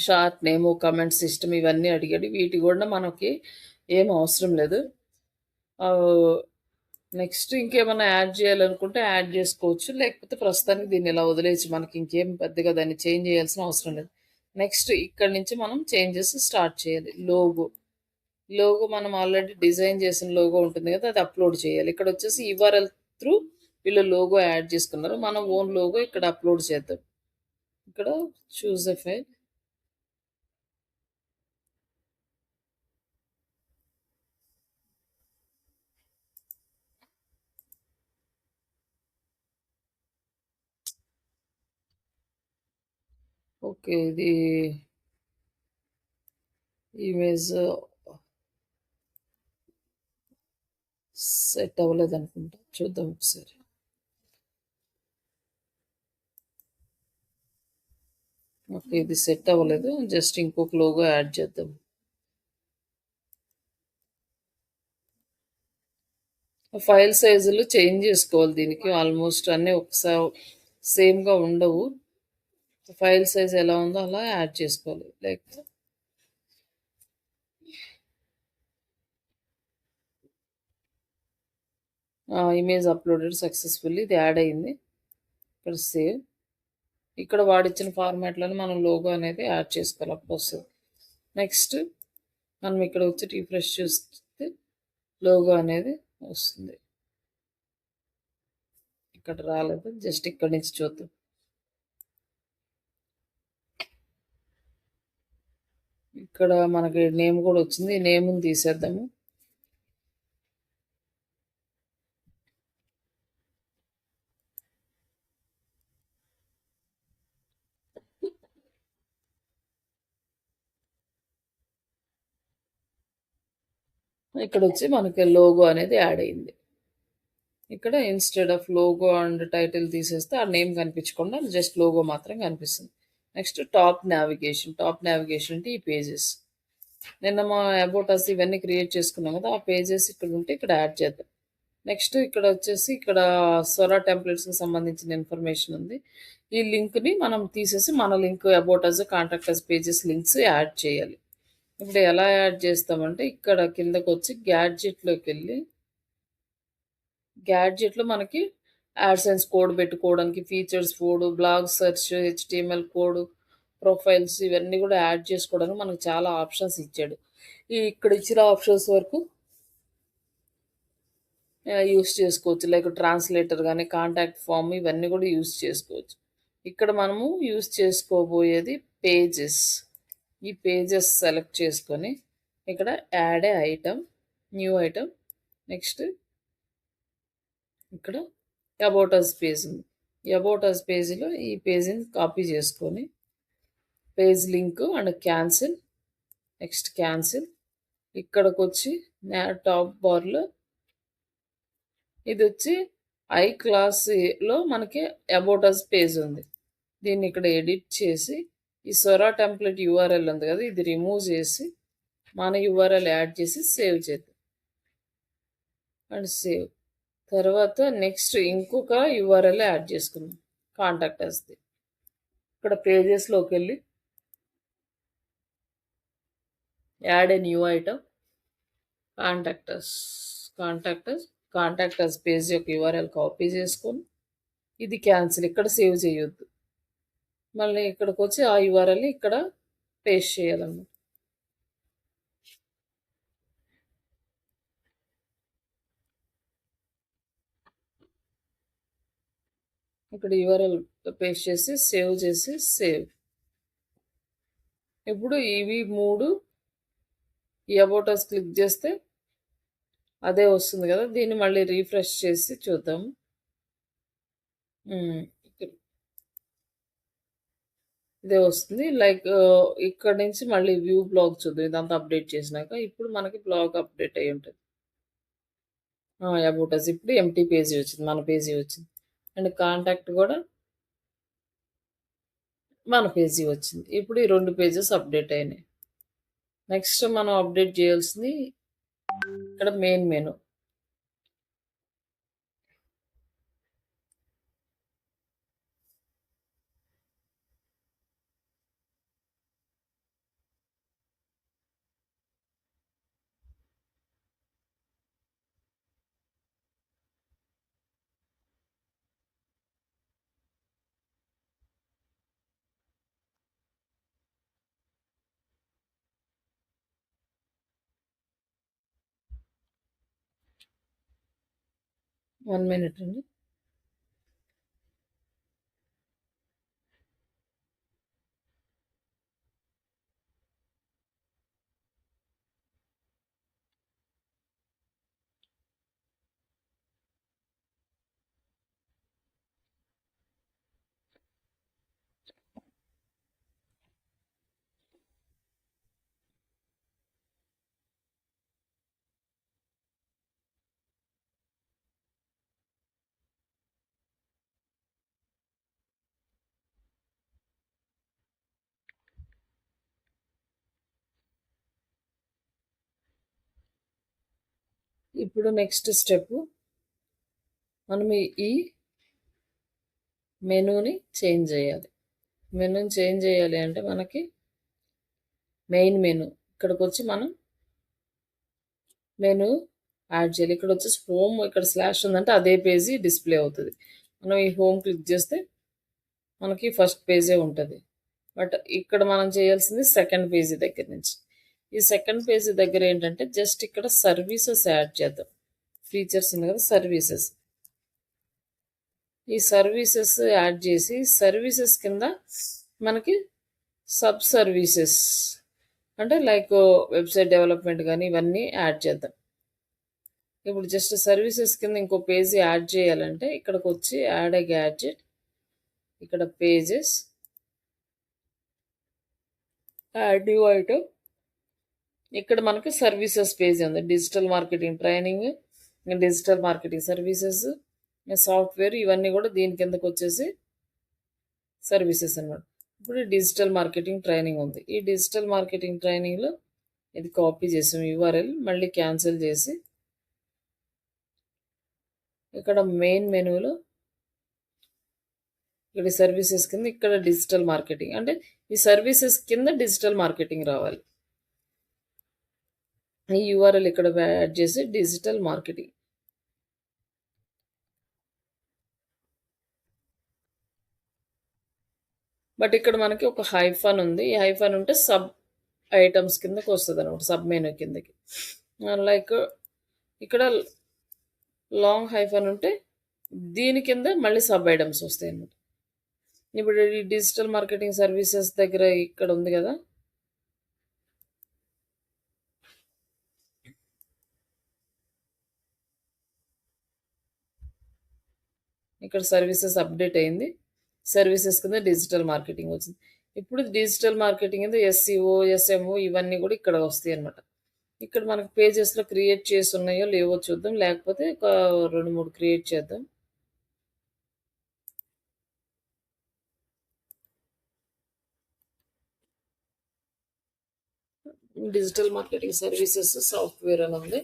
short name, comment system ఇవన్నీ అడిగాడు. వీటి కూడా మనకి ఏం అవసరం లేదు. నెక్స్ట్ ఇంకేమైనా యాడ్ చేయాలనుకుంటే యాడ్ చేసుకోవచ్చు, లేకపోతే ప్రస్తుతానికి దీన్ని ఇలా వదిలేసి మనకి ఇంకేం పెద్దగా దాన్ని చేంజ్ చేయాల్సిన అవసరం లేదు. నెక్స్ట్ ఇక్కడ నుంచి మనం చేంజెస్ స్టార్ట్ చేయాలి. లోగో మనం ఆల్రెడీ డిజైన్ చేసిన లోగో ఉంటుంది కదా, అది అప్లోడ్ చేయాలి. ఇక్కడ వచ్చేసి యూఆర్ఎల్ త్రూ వీళ్ళు లోగో యాడ్ చేసుకున్నారు. మనం ఓన్ లోగో ఇక్కడ అప్లోడ్ చేద్దాం. ఇక్కడ చూజ్ ఎ ఫైల్, ఓకే ఇది ఇమేజ్ సెట్ అవ్వలేదు అనుకుంటా, చూద్దాం ఒకసారి. ఓకే ఇది సెట్ అవ్వలేదు, జస్ట్ ఇంకొక లోగో యాడ్ చేద్దాం. ఫైల్ సైజులు చేంజ్ చేసుకోవాలి. దీనికి ఆల్మోస్ట్ అన్నీ ఒకసారి సేమ్గా ఉండవు. ఫైల్ సైజ్ ఎలా ఉందో అలా యాడ్ చేసుకోవాలి. లైక్ ఇమేజ్ అప్లోడెడ్ సక్సెస్ఫుల్లీ, ఇది యాడ్ అయింది. ఇక్కడ సేవ్, ఇక్కడ వాడిచ్చిన ఫార్మాట్లను మనం లోగో అనేది యాడ్ చేసుకోవాలి, అప్పుడు వస్తుంది. నెక్స్ట్ మనం ఇక్కడ వచ్చి రిఫ్రెష్ చూస్తే లోగో అనేది వస్తుంది. ఇక్కడ రాలేదు, జస్ట్ ఇక్కడ నుంచి చూద్దాం. ఇక్కడ మనకి నేమ్ కూడా వచ్చింది, నేమ్ని తీసేద్దాము. ఇక్కడ వచ్చి మనకి లోగో అనేది యాడ్ అయింది. ఇక్కడ instead of logo and title తీసేస్తే ఆ నేమ్ కనిపించకుండా జస్ట్ లోగో మాత్రం కనిపిస్తుంది. నెక్స్ట్ టాప్ నావిగేషన్ అంటే ఈ పేజెస్. నిన్న మా అబౌట్ అస్ ఇవన్నీ క్రియేట్ చేసుకున్నాం కదా, ఆ పేజెస్ ఇక్కడ ఉంటే ఇక్కడ యాడ్ చేద్దాం. నెక్స్ట్ ఇక్కడ వచ్చేసి ఇక్కడ సొరా టెంప్లెట్స్కి సంబంధించిన ఇన్ఫర్మేషన్ ఉంది. ఈ లింక్ని మనం తీసేసి మన link about us contact us pages links add చేయాలి. ఇప్పుడు ఎలా యాడ్ చేస్తామంటే ఇక్కడ కిందకు వచ్చి గ్యాడ్జెట్లోకి వెళ్ళి, గ్యాడ్జెట్లో మనకి యాడ్సెన్స్ కోడ్ పెట్టుకోవడానికి features code, blog search, HTML code, profiles ఇవన్నీ కూడా యాడ్ చేసుకోవడానికి మనకు చాలా ఆప్షన్స్ ఇచ్చాడు. ఇక్కడ ఇచ్చిన ఆప్షన్స్ వరకు యూస్ చేసుకోవచ్చు. లైక్ ట్రాన్స్లేటర్ కానీ కాంటాక్ట్ ఫామ్ ఇవన్నీ కూడా యూస్ చేసుకోవచ్చు. ఇక్కడ మనము యూస్ చేసుకోబోయేది పేజెస్. ఈ పేజెస్ సెలెక్ట్ చేసుకొని ఇక్కడ యాడ్ ఏ ఐటమ్, న్యూ ఐటమ్. నెక్స్ట్ ఇక్కడ అబౌట్ అస్ పేజ్ ఉంది. ఈ అబౌట్ అస్ పేజీలో ఈ పేజీని కాపీ చేసుకొని page link and cancel. Next cancel. ఇక్కడికి వచ్చి టాప్ బార్లో ఇది వచ్చి ఐ క్లాస్లో మనకి అబౌట్ అస్ పేజ్ ఉంది. దీన్ని ఇక్కడ ఎడిట్ చేసి ఈ సొరా టెంప్లెట్ యూఆర్ఎల్ ఉంది కదా, ఇది రిమూవ్ చేసి మన యూఆర్ఎల్ యాడ్ చేసి సేవ్ చేద్దాం. And save. తర్వాత నెక్స్ట్ ఇంకొక యూఆర్ఎల్ యాడ్ చేసుకుందాం, కాంటాక్ట్ అస్ది. ఇక్కడ పేజెస్లోకి వెళ్ళి add a new item, contractors contractors contractors page యొక్క యూఆర్ఎల్ కాపీ చేసుకొని ఇది క్యాన్సిల్, ఇక్కడ సేవ్ చేయొద్దు. మళ్ళీ ఇక్కడికి వచ్చి ఆ యూఆర్ఎల్ని ఇక్కడ పేస్ట్ చేయాలన్నమాట. ఇక్కడ యూఆర్ఎల్ పేస్ట్ చేసి సేవ్. ఇప్పుడు ఇవి 3 ఈ అబౌట్ అస్ క్లిక్ చేస్తే అదే వస్తుంది కదా. దీన్ని మళ్ళీ రీఫ్రెష్ చేసి చూద్దాం. ఇదే వస్తుంది. లైక్ ఇక్కడ నుంచి మళ్ళీ వ్యూ బ్లాగ్ చూద్దాం, ఇదంతా అప్డేట్ చేసినాక. ఇప్పుడు మనకి బ్లాగ్ అప్డేట్ అయి ఉంటుంది. అబౌట్ అస్ ఇప్పుడు ఎంటీ పేజీ వచ్చింది, మన పేజీ వచ్చింది. అండ్ కాంటాక్ట్ కూడా మన పేజీ వచ్చింది. ఇప్పుడు ఈ 2 పేజెస్ అప్డేట్ అయినాయి. నెక్స్ట్ మనం అప్డేట్ చేయాల్సింది ఇక్కడ మెయిన్ మెనూ. వన్ మినిట్ అండి. ఇప్పుడు నెక్స్ట్ స్టెప్, మనం ఈ మెనూని చేంజ్ చేయాలి. మెనూని చేంజ్ చేయాలి అంటే మనకి మెయిన్ మెనూ ఇక్కడికి వచ్చి మనం మెనూ యాడ్ చేయాలి. ఇక్కడ వచ్చేసి హోమ్, ఇక్కడ స్లాష్ ఉందంటే అదే పేజీ డిస్ప్లే అవుతుంది. మనం ఈ హోమ్ క్లిక్ చేస్తే మనకి ఫస్ట్ పేజే ఉంటుంది. బట్ ఇక్కడ మనం చేయాల్సింది సెకండ్ పేజీ దగ్గర నుంచి. ఈ సెకండ్ పేజీ దగ్గర ఏంటంటే జస్ట్ ఇక్కడ సర్వీసెస్ యాడ్ చేద్దాం. ఫీచర్స్ ఉంది కదా, సర్వీసెస్. ఈ సర్వీసెస్ యాడ్ చేసి సర్వీసెస్ కింద మనకి సబ్ సర్వీసెస్ అంటే లైక్ వెబ్సైట్ డెవలప్మెంట్ కానీ ఇవన్నీ యాడ్ చేద్దాం. ఇప్పుడు జస్ట్ సర్వీసెస్ కింద ఇంకో పేజీ యాడ్ చేయాలంటే ఇక్కడికి వచ్చి యాడ్ ఏ గ్యాడ్జెట్, ఇక్కడ పేజెస్, యాడ్ న్యూ ఐటమ్. ఇక్కడ మనకి సర్వీసెస్ పేజ్ ఉంది, digital marketing training, digital marketing services, software, ఇవన్నీ కూడా దీని కిందకు వచ్చేసి సర్వీసెస్ అన్నమాట. ఇప్పుడు డిజిటల్ మార్కెటింగ్ ట్రైనింగ్ ఉంది. ఈ డిజిటల్ మార్కెటింగ్ ట్రైనింగ్లో ఇది కాపీ చేసాం యూఆర్ఎల్, మళ్ళీ క్యాన్సిల్ చేసి ఇక్కడ మెయిన్ మెనూలో ఇక్కడ సర్వీసెస్ కింద ఇక్కడ డిజిటల్ మార్కెటింగ్ అంటే ఈ సర్వీసెస్ కింద డిజిటల్ మార్కెటింగ్ రావాలి. ఈ యూఆర్ఎల్ ఇక్కడ యాడ్ చేసి డిజిటల్ మార్కెటింగ్. బట్ ఇక్కడ మనకి ఒక హైఫన్ ఉంది. ఈ హైఫన్ ఉంటే సబ్ ఐటమ్స్ కిందకి వస్తుంది అనమాట, సబ్ మెనూ కిందకి. లైక్ ఇక్కడ లాంగ్ హైఫన్ ఉంటే దీని కింద మళ్ళీ సబ్ ఐటమ్స్ వస్తాయి అన్నమాట. ఇప్పుడు ఈ డిజిటల్ మార్కెటింగ్ సర్వీసెస్ దగ్గర ఇక్కడ ఉంది కదా, ఇక్కడ సర్వీసెస్ అప్డేట్ అయింది. సర్వీసెస్ కింద డిజిటల్ మార్కెటింగ్ వచ్చింది. ఇప్పుడు డిజిటల్ మార్కెటింగ్ కింద ఎస్సీఓ, ఎస్ఎంఓ ఇవన్నీ కూడా ఇక్కడ వస్తాయి అనమాట. ఇక్కడ మనకు పేజెస్లో క్రియేట్ చేసి ఉన్నాయో లేవో చూద్దాం, లేకపోతే ఒక 2-3 క్రియేట్ చేద్దాం. డిజిటల్ మార్కెటింగ్ సర్వీసెస్ సాఫ్ట్వేర్ అని ఉంది.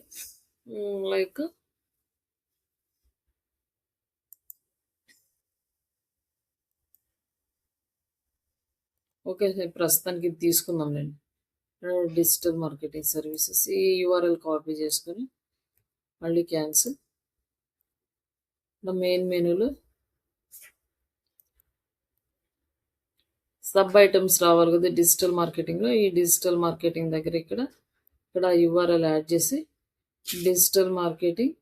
Like okay. ప్రస్తుతానికి ఇది తీసుకుందాంలెండి. డిజిటల్ మార్కెటింగ్ సర్వీసెస్ ఈ యూఆర్ఎల్ కాపీ చేసుకొని మళ్ళీ క్యాన్సిల్. మెయిన్ మెనూలో సబ్ ఐటమ్స్ రావాలి కదా డిజిటల్ మార్కెటింగ్లో. ఈ డిజిటల్ మార్కెటింగ్ దగ్గర ఇక్కడ యూఆర్ఎల్ యాడ్ చేసి డిజిటల్ మార్కెటింగ్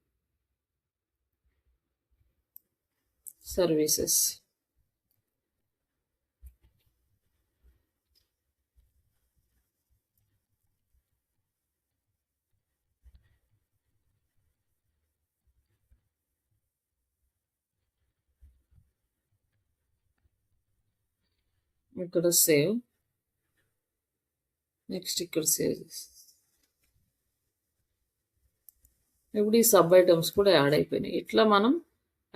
సర్వీసెస్ ఇక్కడ సేవ్. నెక్స్ట్ ఇక్కడ సేవ్ చేసి ఇప్పుడు ఈ సబ్ ఐటమ్స్ కూడా యాడ్ అయిపోయినాయి. ఇట్లా మనం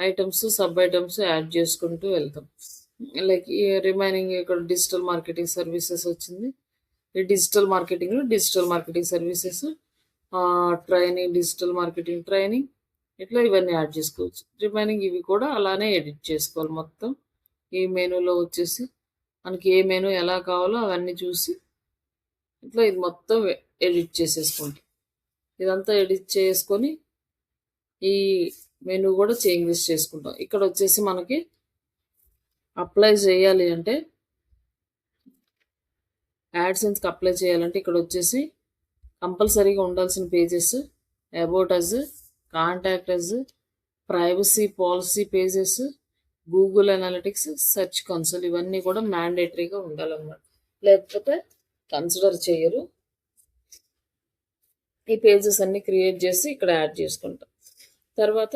ఐటమ్స్ సబ్ ఐటమ్స్ యాడ్ చేసుకుంటూ వెళ్తాం. లైక్ ఈ రిమైనింగ్ ఇక్కడ డిజిటల్ మార్కెటింగ్ సర్వీసెస్ వచ్చింది. ఈ digital marketing services, training, digital marketing training, ఇట్లా ఇవన్నీ యాడ్ చేసుకోవచ్చు. రిమైనింగ్ ఇవి కూడా అలానే ఎడిట్ చేసుకోవాలి. మొత్తం ఈ మెనూలో వచ్చేసి మనకి ఏ మెనూ ఎలా కావాలో అవన్నీ చూసి ఇట్లా ఇది మొత్తం ఎడిట్ చేసేసుకుంటాం. ఇదంతా ఎడిట్ చేసుకొని ఈ మెనూ కూడా చేంజెస్ చేసుకుంటాం. ఇక్కడ వచ్చేసి మనకి అప్లై చేయాలి అంటే యాడ్సెన్స్కి అప్లై చేయాలంటే ఇక్కడ వచ్చేసి కంపల్సరీగా ఉండాల్సిన pages about us, contact us, privacy policy pages, Google Analytics, search console ఇవన్నీ కూడా మ్యాండేటరీగా ఉండాలన్నమాట. లేకపోతే కన్సిడర్ చేయరు. ఈ పేజెస్ అన్ని క్రియేట్ చేసి ఇక్కడ యాడ్ చేసుకుంటాం. తర్వాత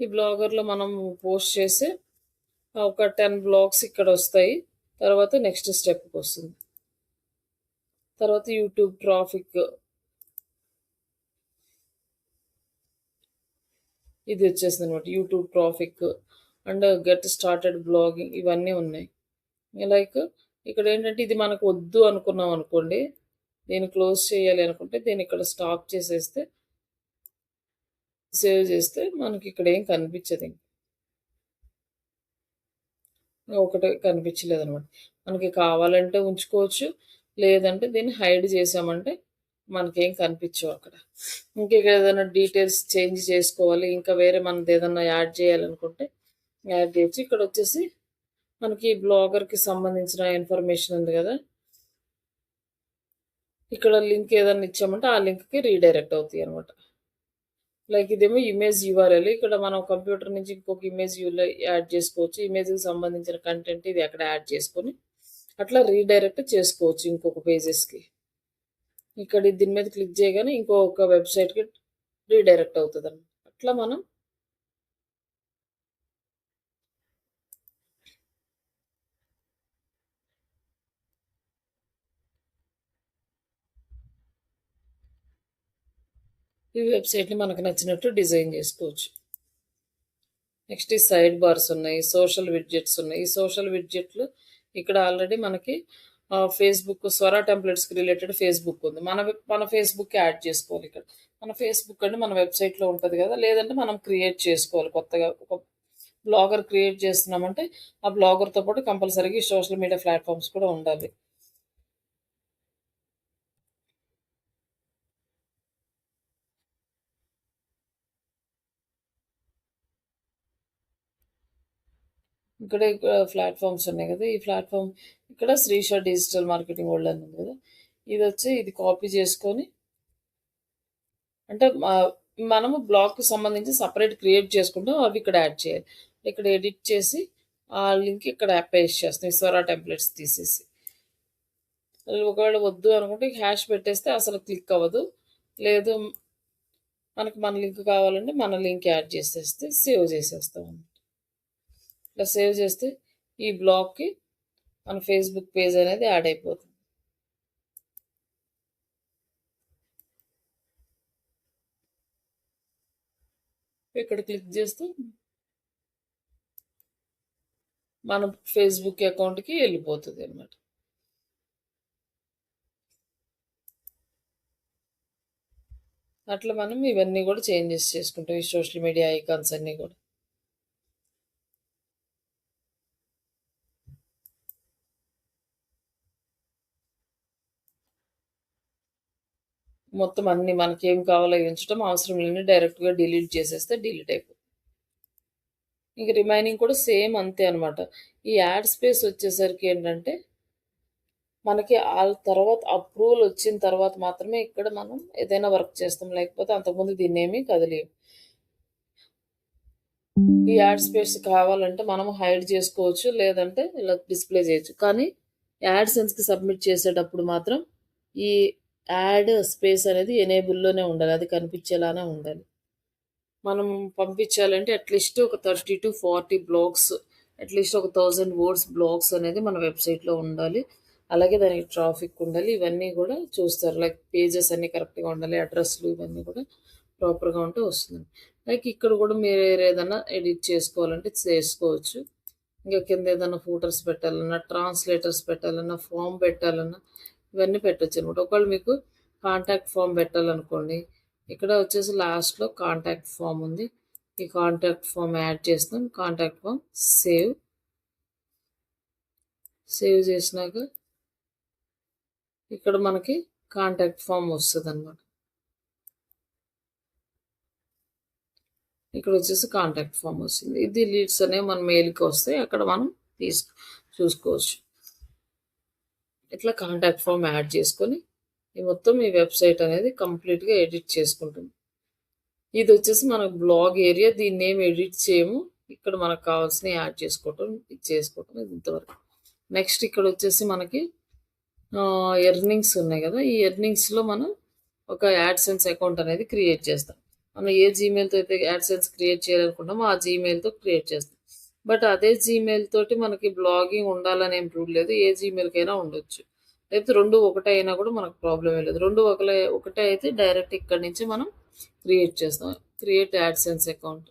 ఈ బ్లాగర్లో మనం పోస్ట్ చేసే ఒక 10 బ్లాగ్స్ ఇక్కడ వస్తాయి. తర్వాత నెక్స్ట్ స్టెప్కి వస్తుంది. తర్వాత యూట్యూబ్ ట్రాఫిక్ ఇది వచ్చేసింది అనమాట. YouTube traffic and get started blogging ఇవన్నీ ఉన్నాయి. లైక్ ఇక్కడ ఏంటంటే ఇది మనకు వద్దు అనుకున్నాం అనుకోండి, దీన్ని క్లోజ్ చేయాలి అనుకుంటే దీన్ని ఇక్కడ స్టాప్ చేసేస్తే సేవ్ చేస్తే మనకి ఇక్కడ ఏం కనిపించదు. ఒకటి కనిపించలేదు అనమాట. మనకి కావాలంటే ఉంచుకోవచ్చు, లేదంటే దీన్ని హైడ్ చేసామంటే మనకేం కనిపించవు అక్కడ. ఇంకా ఏదైనా డీటెయిల్స్ చేంజ్ చేసుకోవాలి, ఇంకా వేరే మనది ఏదైనా యాడ్ చేయాలనుకుంటే యాడ్ చేయొచ్చు. ఇక్కడ వచ్చేసి మనకి బ్లాగర్కి సంబంధించిన ఇన్ఫర్మేషన్ ఉంది కదా, ఇక్కడ లింక్ ఏదైనా ఇచ్చామంటే ఆ లింక్కి రీడైరెక్ట్ అవుతాయి అనమాట. లైక్ ఇదేమో ఇమేజ్ యూఆర్ఎల్, ఇక్కడ మనం కంప్యూటర్ నుంచి ఇంకొక ఇమేజ్ యాడ్ చేసుకోవచ్చు. ఇమేజ్కి సంబంధించిన కంటెంట్ ఇది అక్కడ యాడ్ చేసుకొని అట్లా రీడైరెక్ట్ చేసుకోవచ్చు ఇంకొక పేజెస్కి. ఇక్కడ దీని మీద క్లిక్ చేయగానే ఇంకొక వెబ్సైట్కి రీడైరెక్ట్ అవుతుంది అన్నమాట. అట్లా మనం ఈ వెబ్సైట్ని మనకు నచ్చినట్టు డిజైన్ చేసుకోవచ్చు. నెక్స్ట్ ఈ సైడ్ బార్స్ ఉన్నాయి, సోషల్ విడ్జెట్స్ ఉన్నాయి. ఈ సోషల్ విడ్జెట్లు ఇక్కడ ఆల్రెడీ మనకి ఫేస్బుక్ స్వరా టెంప్లెట్స్కి రిలేటెడ్ ఫేస్బుక్ ఉంది. మన ఫేస్బుక్ యాడ్ చేసుకోవాలి. ఇక్కడ మన ఫేస్బుక్ అంటే మన వెబ్సైట్లో ఉంటుంది కదా, లేదంటే మనం క్రియేట్ చేసుకోవాలి. కొత్తగా ఒక బ్లాగర్ క్రియేట్ చేస్తున్నామంటే ఆ బ్లాగర్తో పాటు కంపల్సరీగా ఈ సోషల్ మీడియా ప్లాట్ఫామ్స్ కూడా ఉండాలి. ఇక్కడ ప్లాట్ఫామ్స్ ఉన్నాయి కదా, ఈ ప్లాట్ఫామ్ ఇక్కడ శ్రీష డిజిటల్ మార్కెటింగ్ వరల్డ్ అని ఉంది కదా, ఇది వచ్చి ఇది కాపీ చేసుకొని అంటే మనము బ్లాగ్కి సంబంధించి సపరేట్ క్రియేట్ చేసుకుంటాం, అవి ఇక్కడ యాడ్ చేయాలి. ఇక్కడ ఎడిట్ చేసి ఆ లింక్ ఇక్కడ పేస్ట్ చేస్తాం స్వరా టెంప్లెట్స్ తీసేసి. ఒకవేళ వద్దు అనుకుంటే హ్యాష్ పెట్టేస్తే అసలు క్లిక్ అవ్వదు. లేదు మనకి మన లింక్ కావాలంటే మన లింక్ యాడ్ చేసేస్తే సేవ్ చేసేస్తాం అన్నమాట. ఇట్లా సేవ్ చేస్తే ఈ బ్లాగ్కి మన ఫేస్బుక్ పేజ్ అనేది యాడ్ అయిపోతుంది. ఇక్కడ క్లిక్ చేస్తే మన ఫేస్బుక్ అకౌంట్కి వెళ్ళిపోతుంది అన్నమాట. అట్లా మనం ఇవన్నీ కూడా చేంజెస్ చేసుకుంటాం, ఈ సోషల్ మీడియా ఐకాన్స్ అన్నీ కూడా. మొత్తం అన్నీ మనకేం కావాలో అవి ఉంచడం, అవసరం లేని డైరెక్ట్‌గా డిలీట్ చేసేస్తే డిలీట్ అయిపోతుంది. ఇంక రిమైనింగ్ కూడా సేమ్ అంతే అనమాట. ఈ యాడ్ స్పేస్ వచ్చేసరికి ఏంటంటే, మనకి తర్వాత అప్రూవల్ వచ్చిన తర్వాత మాత్రమే ఇక్కడ మనం ఏదైనా వర్క్ చేస్తాం. లేకపోతే అంతకుముందు దీన్నేమి కదిలియం. ఈ యాడ్ స్పేస్ కావాలంటే మనం హైడ్ చేసుకోవచ్చు. లేదంటే ఇలా డిస్‌ప్లే చేయొచ్చు. కానీ యాడ్‌సెన్స్‌కి సబ్మిట్ చేసేటప్పుడు మాత్రం ఈ యాడ్ స్పేస్ అనేది ఎనేబుల్‌లోనే ఉండాలి. అది కనిపించేలానే ఉండాలి. మనం పంపించాలంటే అట్‌లీస్ట్ ఒక 30-40 బ్లాగ్స్, అట్‌లీస్ట్ ఒక 1000 వర్డ్స్ బ్లాగ్స్ అనేది మన వెబ్‌సైట్‌లో ఉండాలి. అలాగే దానికి ట్రాఫిక్ ఉండాలి. ఇవన్నీ కూడా చూస్తారు. లైక్ పేజెస్ అన్నీ కరెక్ట్‌గా ఉండాలి. అడ్రెస్‌లు ఇవన్నీ కూడా ప్రాపర్‌గా ఉంటే వస్తుంది. లైక్ ఇక్కడ కూడా మీరు ఏదైనా ఎడిట్ చేసుకోవాలంటే చేసుకోవచ్చు. ఇంకా కింద ఏదైనా ఫూటర్స్ పెట్టాలన్నా, ట్రాన్స్‌లేటర్స్ పెట్టాలన్నా, ఫార్మ్ పెట్టాలన్నా ఇవన్నీ పెట్టొచ్చనమాట. ఒకవేళ మీకు కాంటాక్ట్ ఫార్మ్ పెట్టాలనుకోండి, ఇక్కడ వచ్చేసి లాస్ట్‌లో కాంటాక్ట్ ఫార్మ్ ఉంది. ఈ కాంటాక్ట్ ఫార్మ్ యాడ్ చేస్తాం. Contact form save. సేవ్ చేసినాక ఇక్కడ మనకి కాంటాక్ట్ ఫార్మ్ వస్తదనమాట. ఇక్కడ వచ్చేసి కాంటాక్ట్ ఫార్మ్ వస్తుంది. ఇది లీడ్స్ అనేవి మన మెయిల్‌కి వస్తాయి. అక్కడ మనం చూసుకోవచ్చు. ఇట్లా కాంటాక్ట్ ఫార్మ్ యాడ్ చేసుకొని ఈ మొత్తం ఈ వెబ్‌సైట్ అనేది కంప్లీట్‌గా ఎడిట్ చేసుకుంటుంది. ఇది వచ్చేసి మనకు బ్లాగ్ ఏరియా. దీన్నేమి ఎడిట్ చేయము. ఇక్కడ మనకు కావాల్సినవి యాడ్ చేసుకోవటం, ఇది చేసుకోవటం ఇది ఇంతవరకు. నెక్స్ట్ ఇక్కడ వచ్చేసి మనకి ఎర్నింగ్స్ ఉన్నాయి కదా! ఈ ఎర్నింగ్స్‌లో మనం ఒక యాడ్‌సెన్స్ అకౌంట్ అనేది క్రియేట్ చేస్తాం. మనం ఏ జీమెయిల్‌తో అయితే యాడ్‌సెన్స్ క్రియేట్ చేయాలనుకుంటామో ఆ జీమెయిల్‌తో క్రియేట్ చేస్తాం. బట్ అదే జీమెయిల్ తోటి మనకి బ్లాగింగ్ ఉండాలని ఏం రూల్ లేదు. ఏ జీమెయిల్‌కైనా ఉండొచ్చు. లేకపోతే 2 ఒకటే అయినా కూడా మనకు ప్రాబ్లమ్ ఏం లేదు. 2 ఒకటే అయితే డైరెక్ట్ ఇక్కడి నుంచి మనం క్రియేట్ చేస్తాం. Create AdSense account.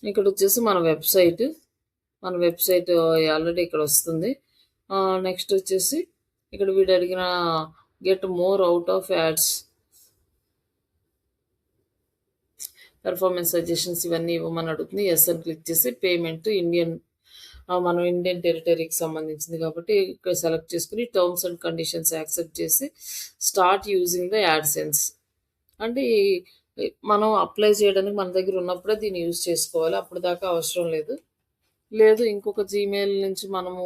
ఇక్కడ వచ్చేసి మన వెబ్‌సైట్. మన వెబ్‌సైట్ ఆల్రెడీ ఇక్కడ వస్తుంది. నెక్స్ట్ వచ్చేసి ఇక్కడ వీడు అడిగిన get more out of ads, performance suggestions ఇవన్నీ ఇవ్వమని అడుగుతుంది. ఎస్ అని క్లిక్ చేసి పేమెంట్ మనం ఇండియన్ టెరిటరీకి సంబంధించింది కాబట్టి ఇక్కడ సెలెక్ట్ చేసుకుని టర్మ్స్ అండ్ కండిషన్స్ యాక్సెప్ట్ చేసి స్టార్ట్ యూజింగ్ ద యాడ్సెన్స్. అంటే మనం అప్లై చేయడానికి మన దగ్గర ఉన్నప్పుడే దీన్ని యూజ్ చేసుకోవాలి. అప్పుడు దాకా అవసరం లేదు. లేదు ఇంకొక జీమెయిల్ నుంచి మనము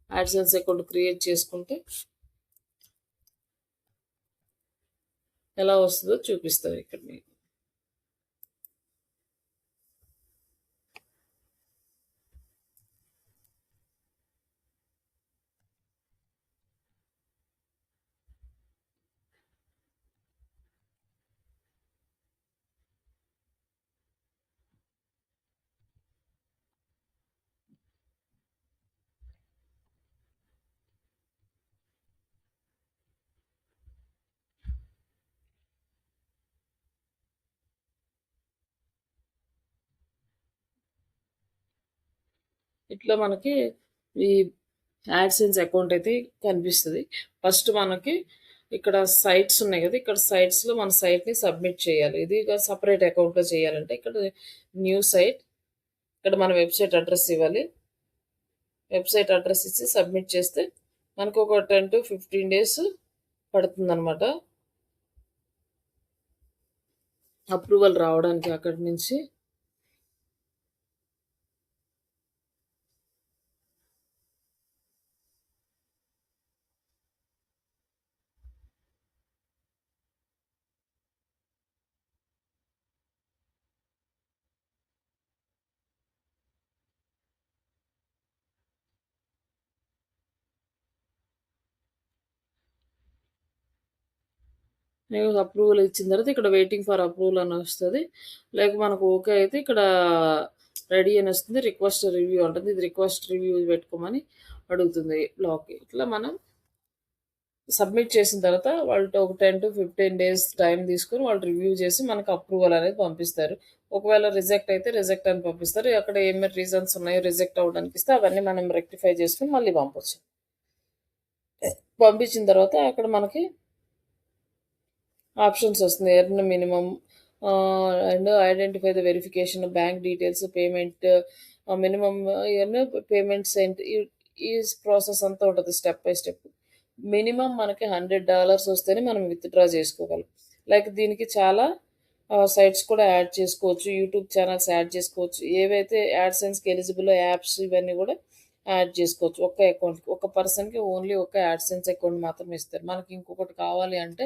యాడ్సెన్స్ అకౌంట్ క్రియేట్ చేసుకుంటే ఎలా వస్తుందో చూపిస్తాను ఇక్కడ మీకు. ఇట్లా మనకి ఈ యాడ్సెన్స్ అకౌంట్ అయితే కనిపిస్తుంది. ఫస్ట్ మనకి ఇక్కడ సైట్స్ ఉన్నాయి కదా! ఇక్కడ సైట్స్‌లో మన సైట్‌ని సబ్మిట్ చేయాలి. ఇది సెపరేట్ అకౌంట్‌లో చేయాలంటే ఇక్కడ న్యూ సైట్, ఇక్కడ మన వెబ్‌సైట్ అడ్రెస్ ఇవ్వాలి. వెబ్‌సైట్ అడ్రెస్ ఇచ్చి సబ్మిట్ చేస్తే మనకు ఒక 10-15 డేస్ పడుతుందనమాట అప్రూవల్ రావడానికి అక్కడి నుంచి. మీకు అప్రూవల్ ఇచ్చిన తర్వాత ఇక్కడ వెయిటింగ్ ఫర్ అప్రూవల్ అని వస్తది. లేక మనకు ఓకే అయితే ఇక్కడ రెడీ అని వస్తుంది. రిక్వెస్ట్ రివ్యూ అంటుంది. ఇది రిక్వెస్ట్ రివ్యూ పెట్టుకోమని అడుగుతుంది బ్లాగ్‌కి. ఇట్లా మనం సబ్మిట్ చేసిన తర్వాత వాళ్ళు ఒక 10-15 డేస్ టైం తీసుకొని వాళ్ళు రివ్యూ చేసి మనకు అప్రూవల్ అనేది పంపిస్తారు. ఒకవేళ రిజెక్ట్ అయితే రిజెక్ట్ అని పంపిస్తారు. అక్కడ ఏమేమి రీజన్స్ ఉన్నాయో రిజెక్ట్ అవ్వడానికి ఇస్తే అవన్నీ మనం రెక్టిఫై చేసుకొని మళ్ళీ పంపొచ్చు. పంపించిన తర్వాత అక్కడ మనకి ఆప్షన్స్ వస్తుంది. Earn minimum, and identify the verification bank details payment minimum ఇవన్నీ పేమెంట్స్ ఏంటి ఈ ప్రాసెస్ అంతా ఉంటుంది స్టెప్ బై స్టెప్. మినిమం మనకి $100 వస్తేనే మనం విత్డ్రా చేసుకోగలం. లైక్ దీనికి చాలా సైట్స్ కూడా యాడ్ చేసుకోవచ్చు, యూట్యూబ్ ఛానల్స్ యాడ్ చేసుకోవచ్చు, ఏవైతే యాడ్సెన్స్కి ఎలిజిబుల్ యాప్స్ ఇవన్నీ కూడా యాడ్ చేసుకోవచ్చు. ఒక అకౌంట్కి ఒక పర్సన్కి ఓన్లీ ఒక యాడ్సెన్స్ అకౌంట్ మాత్రం ఇస్తారు. మనకి ఇంకొకటి కావాలి అంటే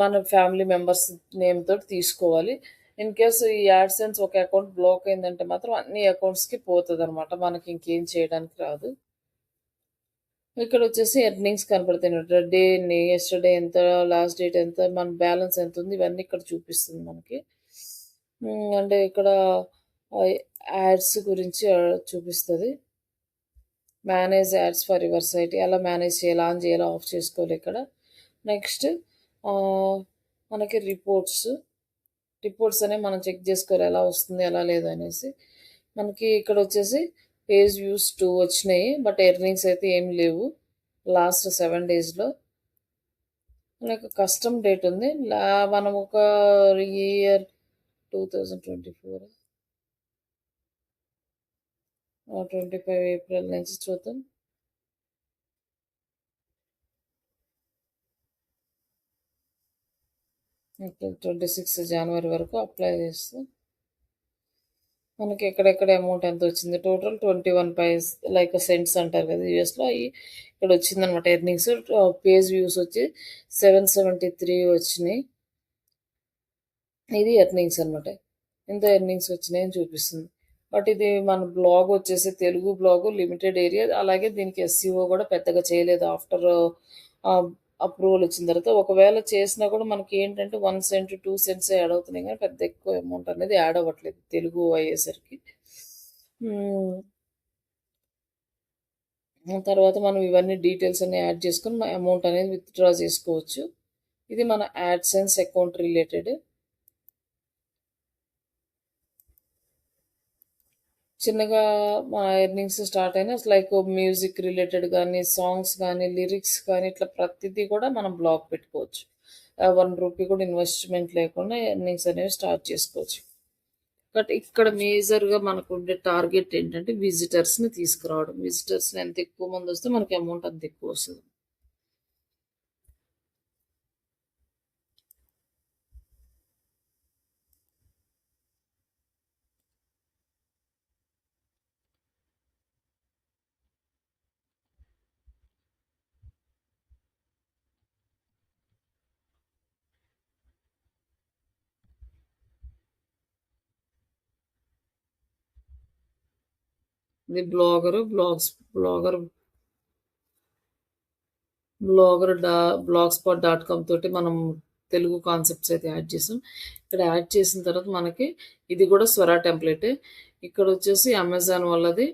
మన ఫ్యామిలీ మెంబర్స్ నేమ్ తోటి తీసుకోవాలి. ఇన్ కేస్ ఈ యాడ్సెన్స్ ఒక అకౌంట్ బ్లాక్ అయిందంటే మాత్రం అన్ని అకౌంట్స్కి పోతుంది అనమాట, మనకి ఇంకేం చేయడానికి రాదు. ఇక్కడ వచ్చేసి ఎర్నింగ్స్ కనపడతాయి. డే ఎస్టర్డే ఎంత, లాస్ట్ డేట్ ఎంత, మన బ్యాలెన్స్ ఎంత ఉంది, ఇవన్నీ ఇక్కడ చూపిస్తుంది మనకి. అంటే ఇక్కడ యాడ్స్ గురించి చూపిస్తుంది. Manage ads for your site, ఎలా మేనేజ్ చేయాలి, ఆన్ చేయాలి, ఆఫ్ చేసుకోవాలి ఇక్కడ. నెక్స్ట్ మనకి రిపోర్ట్స్ అనేవి మనం చెక్ చేసుకోవాలి ఎలా వస్తుంది ఎలా లేదు అనేసి. మనకి ఇక్కడ వచ్చేసి పేజ్ వ్యూస్ 2 వచ్చినాయి, బట్ ఎర్నింగ్స్ అయితే ఏం లేవు లాస్ట్ 7 డేస్లో. లైక్ కస్టమ్ డేట్ ఉంది, మనం ఒక ఇయర్ 2024 25 ఏప్రిల్ నుంచి చూద్దాం. ఇప్పుడు 26 జనవరి వరకు అప్లై చేస్తే మనకి ఎక్కడెక్కడ అమౌంట్ ఎంత వచ్చింది, టోటల్ 21 పైస్ లైక్ సెంట్స్ అంటారు కదా యూఎస్లో, అవి ఇక్కడ వచ్చిందనమాట ఎర్నింగ్స్. పేజ్ వ్యూస్ వచ్చి 773 వచ్చినాయి. ఇది ఎర్నింగ్స్ అనమాట, ఎంత ఎర్నింగ్స్ వచ్చినాయని చూపిస్తుంది. బట్ ఇది మన బ్లాగ్ వచ్చేసి తెలుగు బ్లాగు, లిమిటెడ్ ఏరియా, అలాగే దీనికి ఎస్సీఓ కూడా పెద్దగా చేయలేదు ఆఫ్టర్ అప్రూవల్ వచ్చిన తర్వాత. ఒకవేళ చేసినా కూడా మనకి ఏంటంటే 1 సెంట్ 2 సెంట్స్ యాడ్ అవుతున్నాయి, కానీ పెద్ద ఎక్కువ అమౌంట్ అనేది యాడ్ అవ్వట్లేదు తెలుగు అయ్యేసరికి. తర్వాత మనం ఇవన్నీ డీటెయిల్స్ అన్ని యాడ్ చేసుకుని అమౌంట్ అనేది విత్డ్రా చేసుకోవచ్చు. ఇది మన యాడ్సెన్స్ అకౌంట్ రిలేటెడ్. చిన్నగా మా ఎర్నింగ్స్ స్టార్ట్ అయినా లైక్ మ్యూజిక్ రిలేటెడ్ కానీ, సాంగ్స్ కానీ, లిరిక్స్ కానీ, ఇట్లా ప్రతిదీ కూడా మనం బ్లాగ్ పెట్టుకోవచ్చు. 1 రూపీ కూడా ఇన్వెస్ట్మెంట్ లేకుండా ఎర్నింగ్స్ అనేవి స్టార్ట్ చేసుకోవచ్చు. బట్ ఇక్కడ మేజర్గా మనకు ఉండే టార్గెట్ ఏంటంటే విజిటర్స్ని తీసుకురావడం. విజిటర్స్ని ఎంత ఎక్కువ మంది వస్తే మనకి అమౌంట్ అంత ఎక్కువ వస్తుంది. ఇది blogspot.com తోటి మనం తెలుగు కాన్సెప్ట్స్ అయితే యాడ్ చేసాం. ఇక్కడ యాడ్ చేసిన తర్వాత మనకి ఇది కూడా స్వరా టెంప్లెటే. ఇక్కడ వచ్చేసి అమెజాన్ వాళ్ళది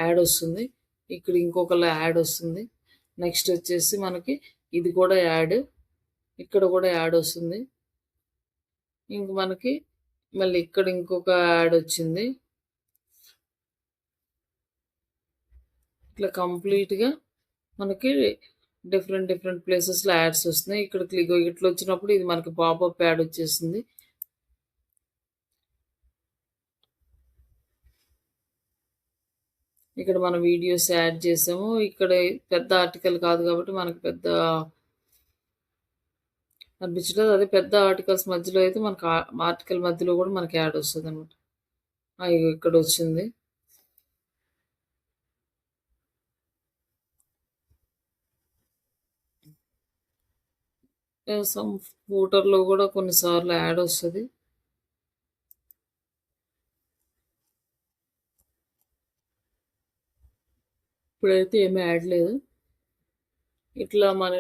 యాడ్ వస్తుంది, ఇక్కడ ఇంకొకళ్ళ యాడ్ వస్తుంది. నెక్స్ట్ వచ్చేసి మనకి ఇది కూడా యాడ్, ఇక్కడ కూడా యాడ్ వస్తుంది. ఇంక మనకి మళ్ళీ ఇక్కడ ఇంకొక యాడ్ వచ్చింది. ఇట్లా కంప్లీట్గా మనకి డిఫరెంట్ ప్లేసెస్లో యాడ్స్ వస్తున్నాయి. ఇక్కడ ఇట్లా వచ్చినప్పుడు ఇది మనకి పాపప్ యాడ్ వచ్చేసింది. ఇక్కడ మన వీడియోస్ యాడ్ చేసాము. ఇక్కడ పెద్ద ఆర్టికల్ కాదు కాబట్టి మనకి పెద్ద అనిపించలేదు. అదే పెద్ద ఆర్టికల్స్ మధ్యలో అయితే మనకు ఆర్టికల్ మధ్యలో కూడా మనకి యాడ్ వస్తుంది అనమాట. ఇక్కడ వచ్చింది. సమ్ ఫూటర్లో కూడా కొన్నిసార్లు యాడ్ వస్తుంది. ఇప్పుడైతే ఏమీ యాడ్ లేదు. ఇట్లా మన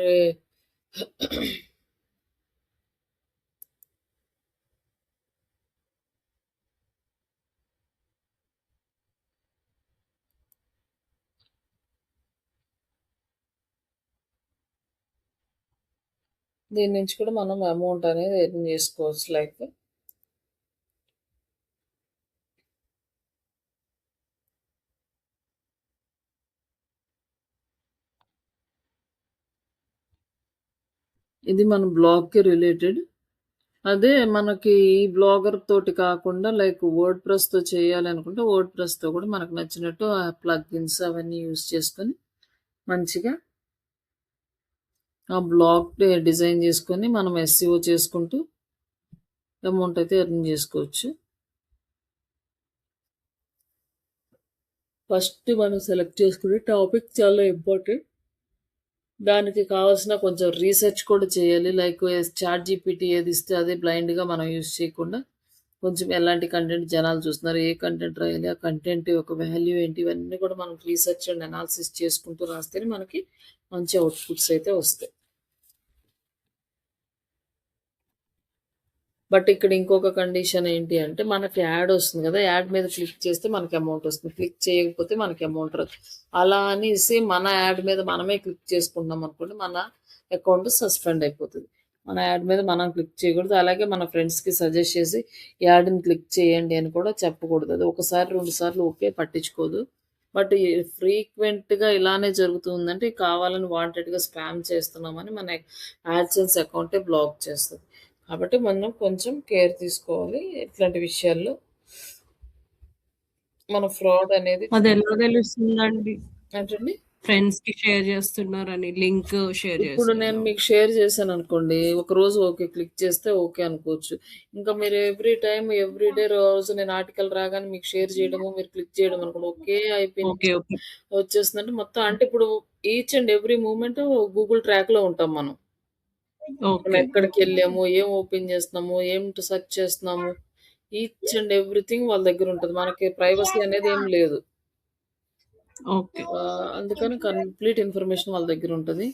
దీని నుంచి కూడా మనం అమౌంట్ అనేది ఎర్న్ చేసుకోవచ్చు. లైక్ ఇది మన బ్లాగ్కి రిలేటెడ్. అదే మనకి ఈ బ్లాగర్ తోటి కాకుండా లైక్ వర్డ్ ప్రెస్‌తో చేయాలనుకుంటే వర్డ్ ప్రెస్‌తో కూడా మనకు నచ్చినట్టు ఆ ప్లగిన్స్ అవన్నీ యూజ్ చేసుకొని మంచిగా ఆ బ్లాగ్ డిజైన్ చేసుకొని మనం ఎస్‌సిఓ చేసుకుంటూ అమౌంట్ అయితే ఎర్న్ చేసుకోవచ్చు. ఫస్ట్ మనం సెలెక్ట్ చేసుకునే టాపిక్ చాలా ఇంపార్టెంట్. దానికి కావాల్సిన కొంచెం రీసెర్చ్ కూడా చేయాలి. లైక్ చాట్‌జీపీటీ ఏది ఇస్తే అదే బ్లైండ్‌గా మనం యూజ్ చేయకుండా, కొంచెం ఎలాంటి కంటెంట్ జనాలు చూస్తున్నారు, ఏ కంటెంట్ రాయాలి, ఆ కంటెంట్ యొక్క వాల్యూ ఏంటి, ఇవన్నీ కూడా మనం రీసెర్చ్ అండ్ అనాలిసిస్ చేసుకుంటూ రాస్తేనే మనకి మంచి అవుట్‌పుట్స్ అయితే వస్తాయి. బట్ ఇక్కడ ఇంకొక కండిషన్ ఏంటి అంటే మనకి యాడ్ వస్తుంది కదా! యాడ్ మీద క్లిక్ చేస్తే మనకి అమౌంట్ వస్తుంది. క్లిక్ చేయకపోతే మనకి అమౌంట్ రాదు. అలా అనేసి మన యాడ్ మీద మనమే క్లిక్ చేసుకుంటున్నాం అనుకోండి, మన అకౌంట్ సస్పెండ్ అయిపోతది. మన యాడ్ మీద మనం క్లిక్ చేయకూడదు. అలాగే మన ఫ్రెండ్స్‌కి సజెస్ట్ చేసి యాడ్‌ని క్లిక్ చేయండి అని కూడా చెప్పకూడదు. అది ఒకసారి, 2 సార్లు ఓకే పట్టించుకోదు. బట్ ఈ ఫ్రీక్వెంట్‌గా ఇలానే జరుగుతుందంటే కావాలని వాంటెడ్‌గా స్పామ్ చేస్తున్నామని మన యాడ్‌సెన్స్ అకౌంటే బ్లాక్ చేస్తది. కాబట్టి మనం కొంచెం కేర్ తీసుకోవాలి ఇట్లాంటి విషయాల్లో. మన ఫ్రాడ్ అనేది అదెలా తెలుస్తుందండి? ఏంటండి? ఫ్రెండ్స్‌కి షేర్ చేస్తున్నారని లింక్ షేర్ ఇప్పుడు చేస్తే నేను ఎలా? మీకు షేర్ చేశాననుకోండి, ఒకరోజు ఓకే క్లిక్ చేస్తే ఓకే అనుకోవచ్చు. ఇంకా మీరు ఎవ్రీ టైమ్, ఎవ్రీ డే రోజు నేను ఆర్టికల్ రాగానే మీకు షేర్ చేయడము, మీరు క్లిక్ చేయడం అనుకోండి. ఒకే ఐపీ ఓకే. నుంచి ఓకే. వచ్చేస్తుందంటే మొత్తం అంటే ఇప్పుడు each and every movement Google ట్రాక్‌లో ఉంటాం మనం. మనం ఓకే. ఎక్కడికెళ్ళాము, ఏం ఓపెన్ చేస్తున్నాము, ఏంటి సెర్చ్ చేస్తున్నాము, ఈచ్ అండ్ ఎవ్రీథింగ్ వాళ్ళ దగ్గర ఉంటది. మనకి ప్రైవసీ అనేది ఏం లేదు. ఓకే. అందుకని కంప్లీట్ ఇన్ఫర్మేషన్ వాళ్ళ దగ్గర ఉంటది.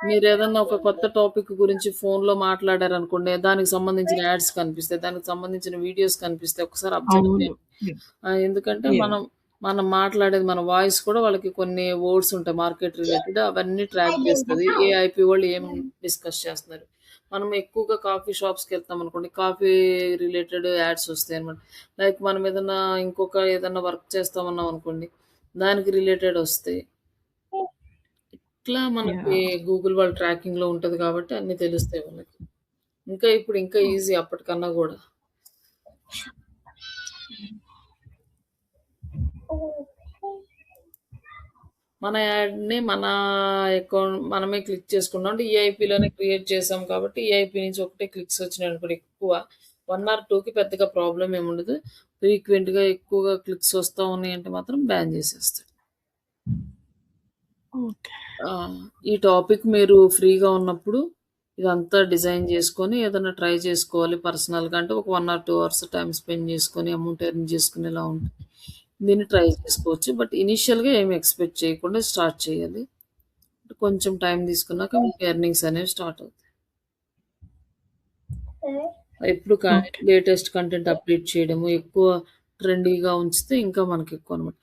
మీరేదన్నా ఒక కొత్త టాపిక్ గురించి ఫోన్‌లో మాట్లాడారనుకోండి, దానికి సంబంధించిన యాడ్స్ కనిపిస్తాయి. దానికి సంబంధించిన వీడియోస్ కనిపిస్తాయి. ఒకసారి అబ్జర్వ్ అవును. చేయండి. ఎందుకంటే యాహ్! మనం మాట్లాడేది మన వాయిస్ కూడా వాళ్ళకి కొన్ని వర్డ్స్ ఉంటాయి మార్కెట్ రిలేటెడ్ అవన్నీ ట్రాక్ చేస్తది. ఏ ఐపీ వాళ్ళు ఏం డిస్కస్ చేస్తున్నారు. మనం ఎక్కువగా కాఫీ షాప్స్‌కెళ్తాం అనుకోండి, కాఫీ రిలేటెడ్ యాడ్స్ వస్తాయన్నమాట. లైక్ మనం ఏదన్నా వర్క్ చేస్తామన్నాం అనుకోండి, దానికి రిలేటెడ్ వస్తాయి. ఇట్లా మనకి యాహ్! గూగుల్ వాళ్ళ ట్రాకింగ్‌లో ఉంటది కాబట్టి అన్నీ తెలుస్తాయి వాళ్ళకి. ఇంకా ఈజీ అప్పటికన్నా గూడా. మన యాడ్‌ని మన అకౌంట్ మనమే క్లిక్ చేసుకున్నాం. అంటే ఈఐపీలోనే క్రియేట్ చేసాం కాబట్టి ఈఐపీ నుంచి ఒకటే క్లిక్స్ వచ్చినాయనుకోండి ఎక్కువ 1 ఆర్ 2కి పెద్దగా ప్రాబ్లమ్ ఏముండదు. ఫ్రీక్వెంట్‌గా ఎక్కువగా క్లిక్స్ వస్తా ఉన్నాయంటే మాత్రం బ్యాన్ చేసేస్తాడు. ఓకే. ఆ! ఈ టాపిక్ మీరు ఫ్రీగా ఉన్నప్పుడు ఇదంతా డిజైన్ చేసుకొని ఏదైనా ట్రై చేసుకోవాలి పర్సనల్‌గా అంటే ఒక 1 ఆర్ 2 అవర్స్ టైమ్ స్పెండ్ చేసుకొని అమౌంట్ ఎర్న్ చేసుకునేలా ఉంటే దీన్ని ట్రై చేసుకోవచ్చు. బట్ ఇనీషియల్‌గా ఏమి ఎక్స్‌పెక్ట్ చేయకుండా స్టార్ట్ చేయాలి. కొంచెం టైం తీసుకున్నాక మీకు ఎర్నింగ్స్ అనేవి స్టార్ట్ అవుతాయి. ఎప్పుడు ఓకే. లేటెస్ట్ కంటెంట్ అప్డేట్ చేయడము, ఎక్కువ ట్రెండీగా ఉంచితే ఇంకా మనకి ఎక్కువనమాట.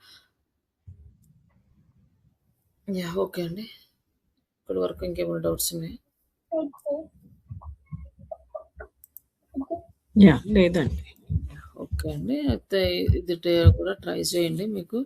యాహ్! ఓకే అండి. ఇప్పటి వరకు ఇంకేమైనా డౌట్స్ ఉన్నాయా? యాహ్! లేదండి. ఓకే అండి. అయితే ఇది కూడా ట్రై చేయండి మీకు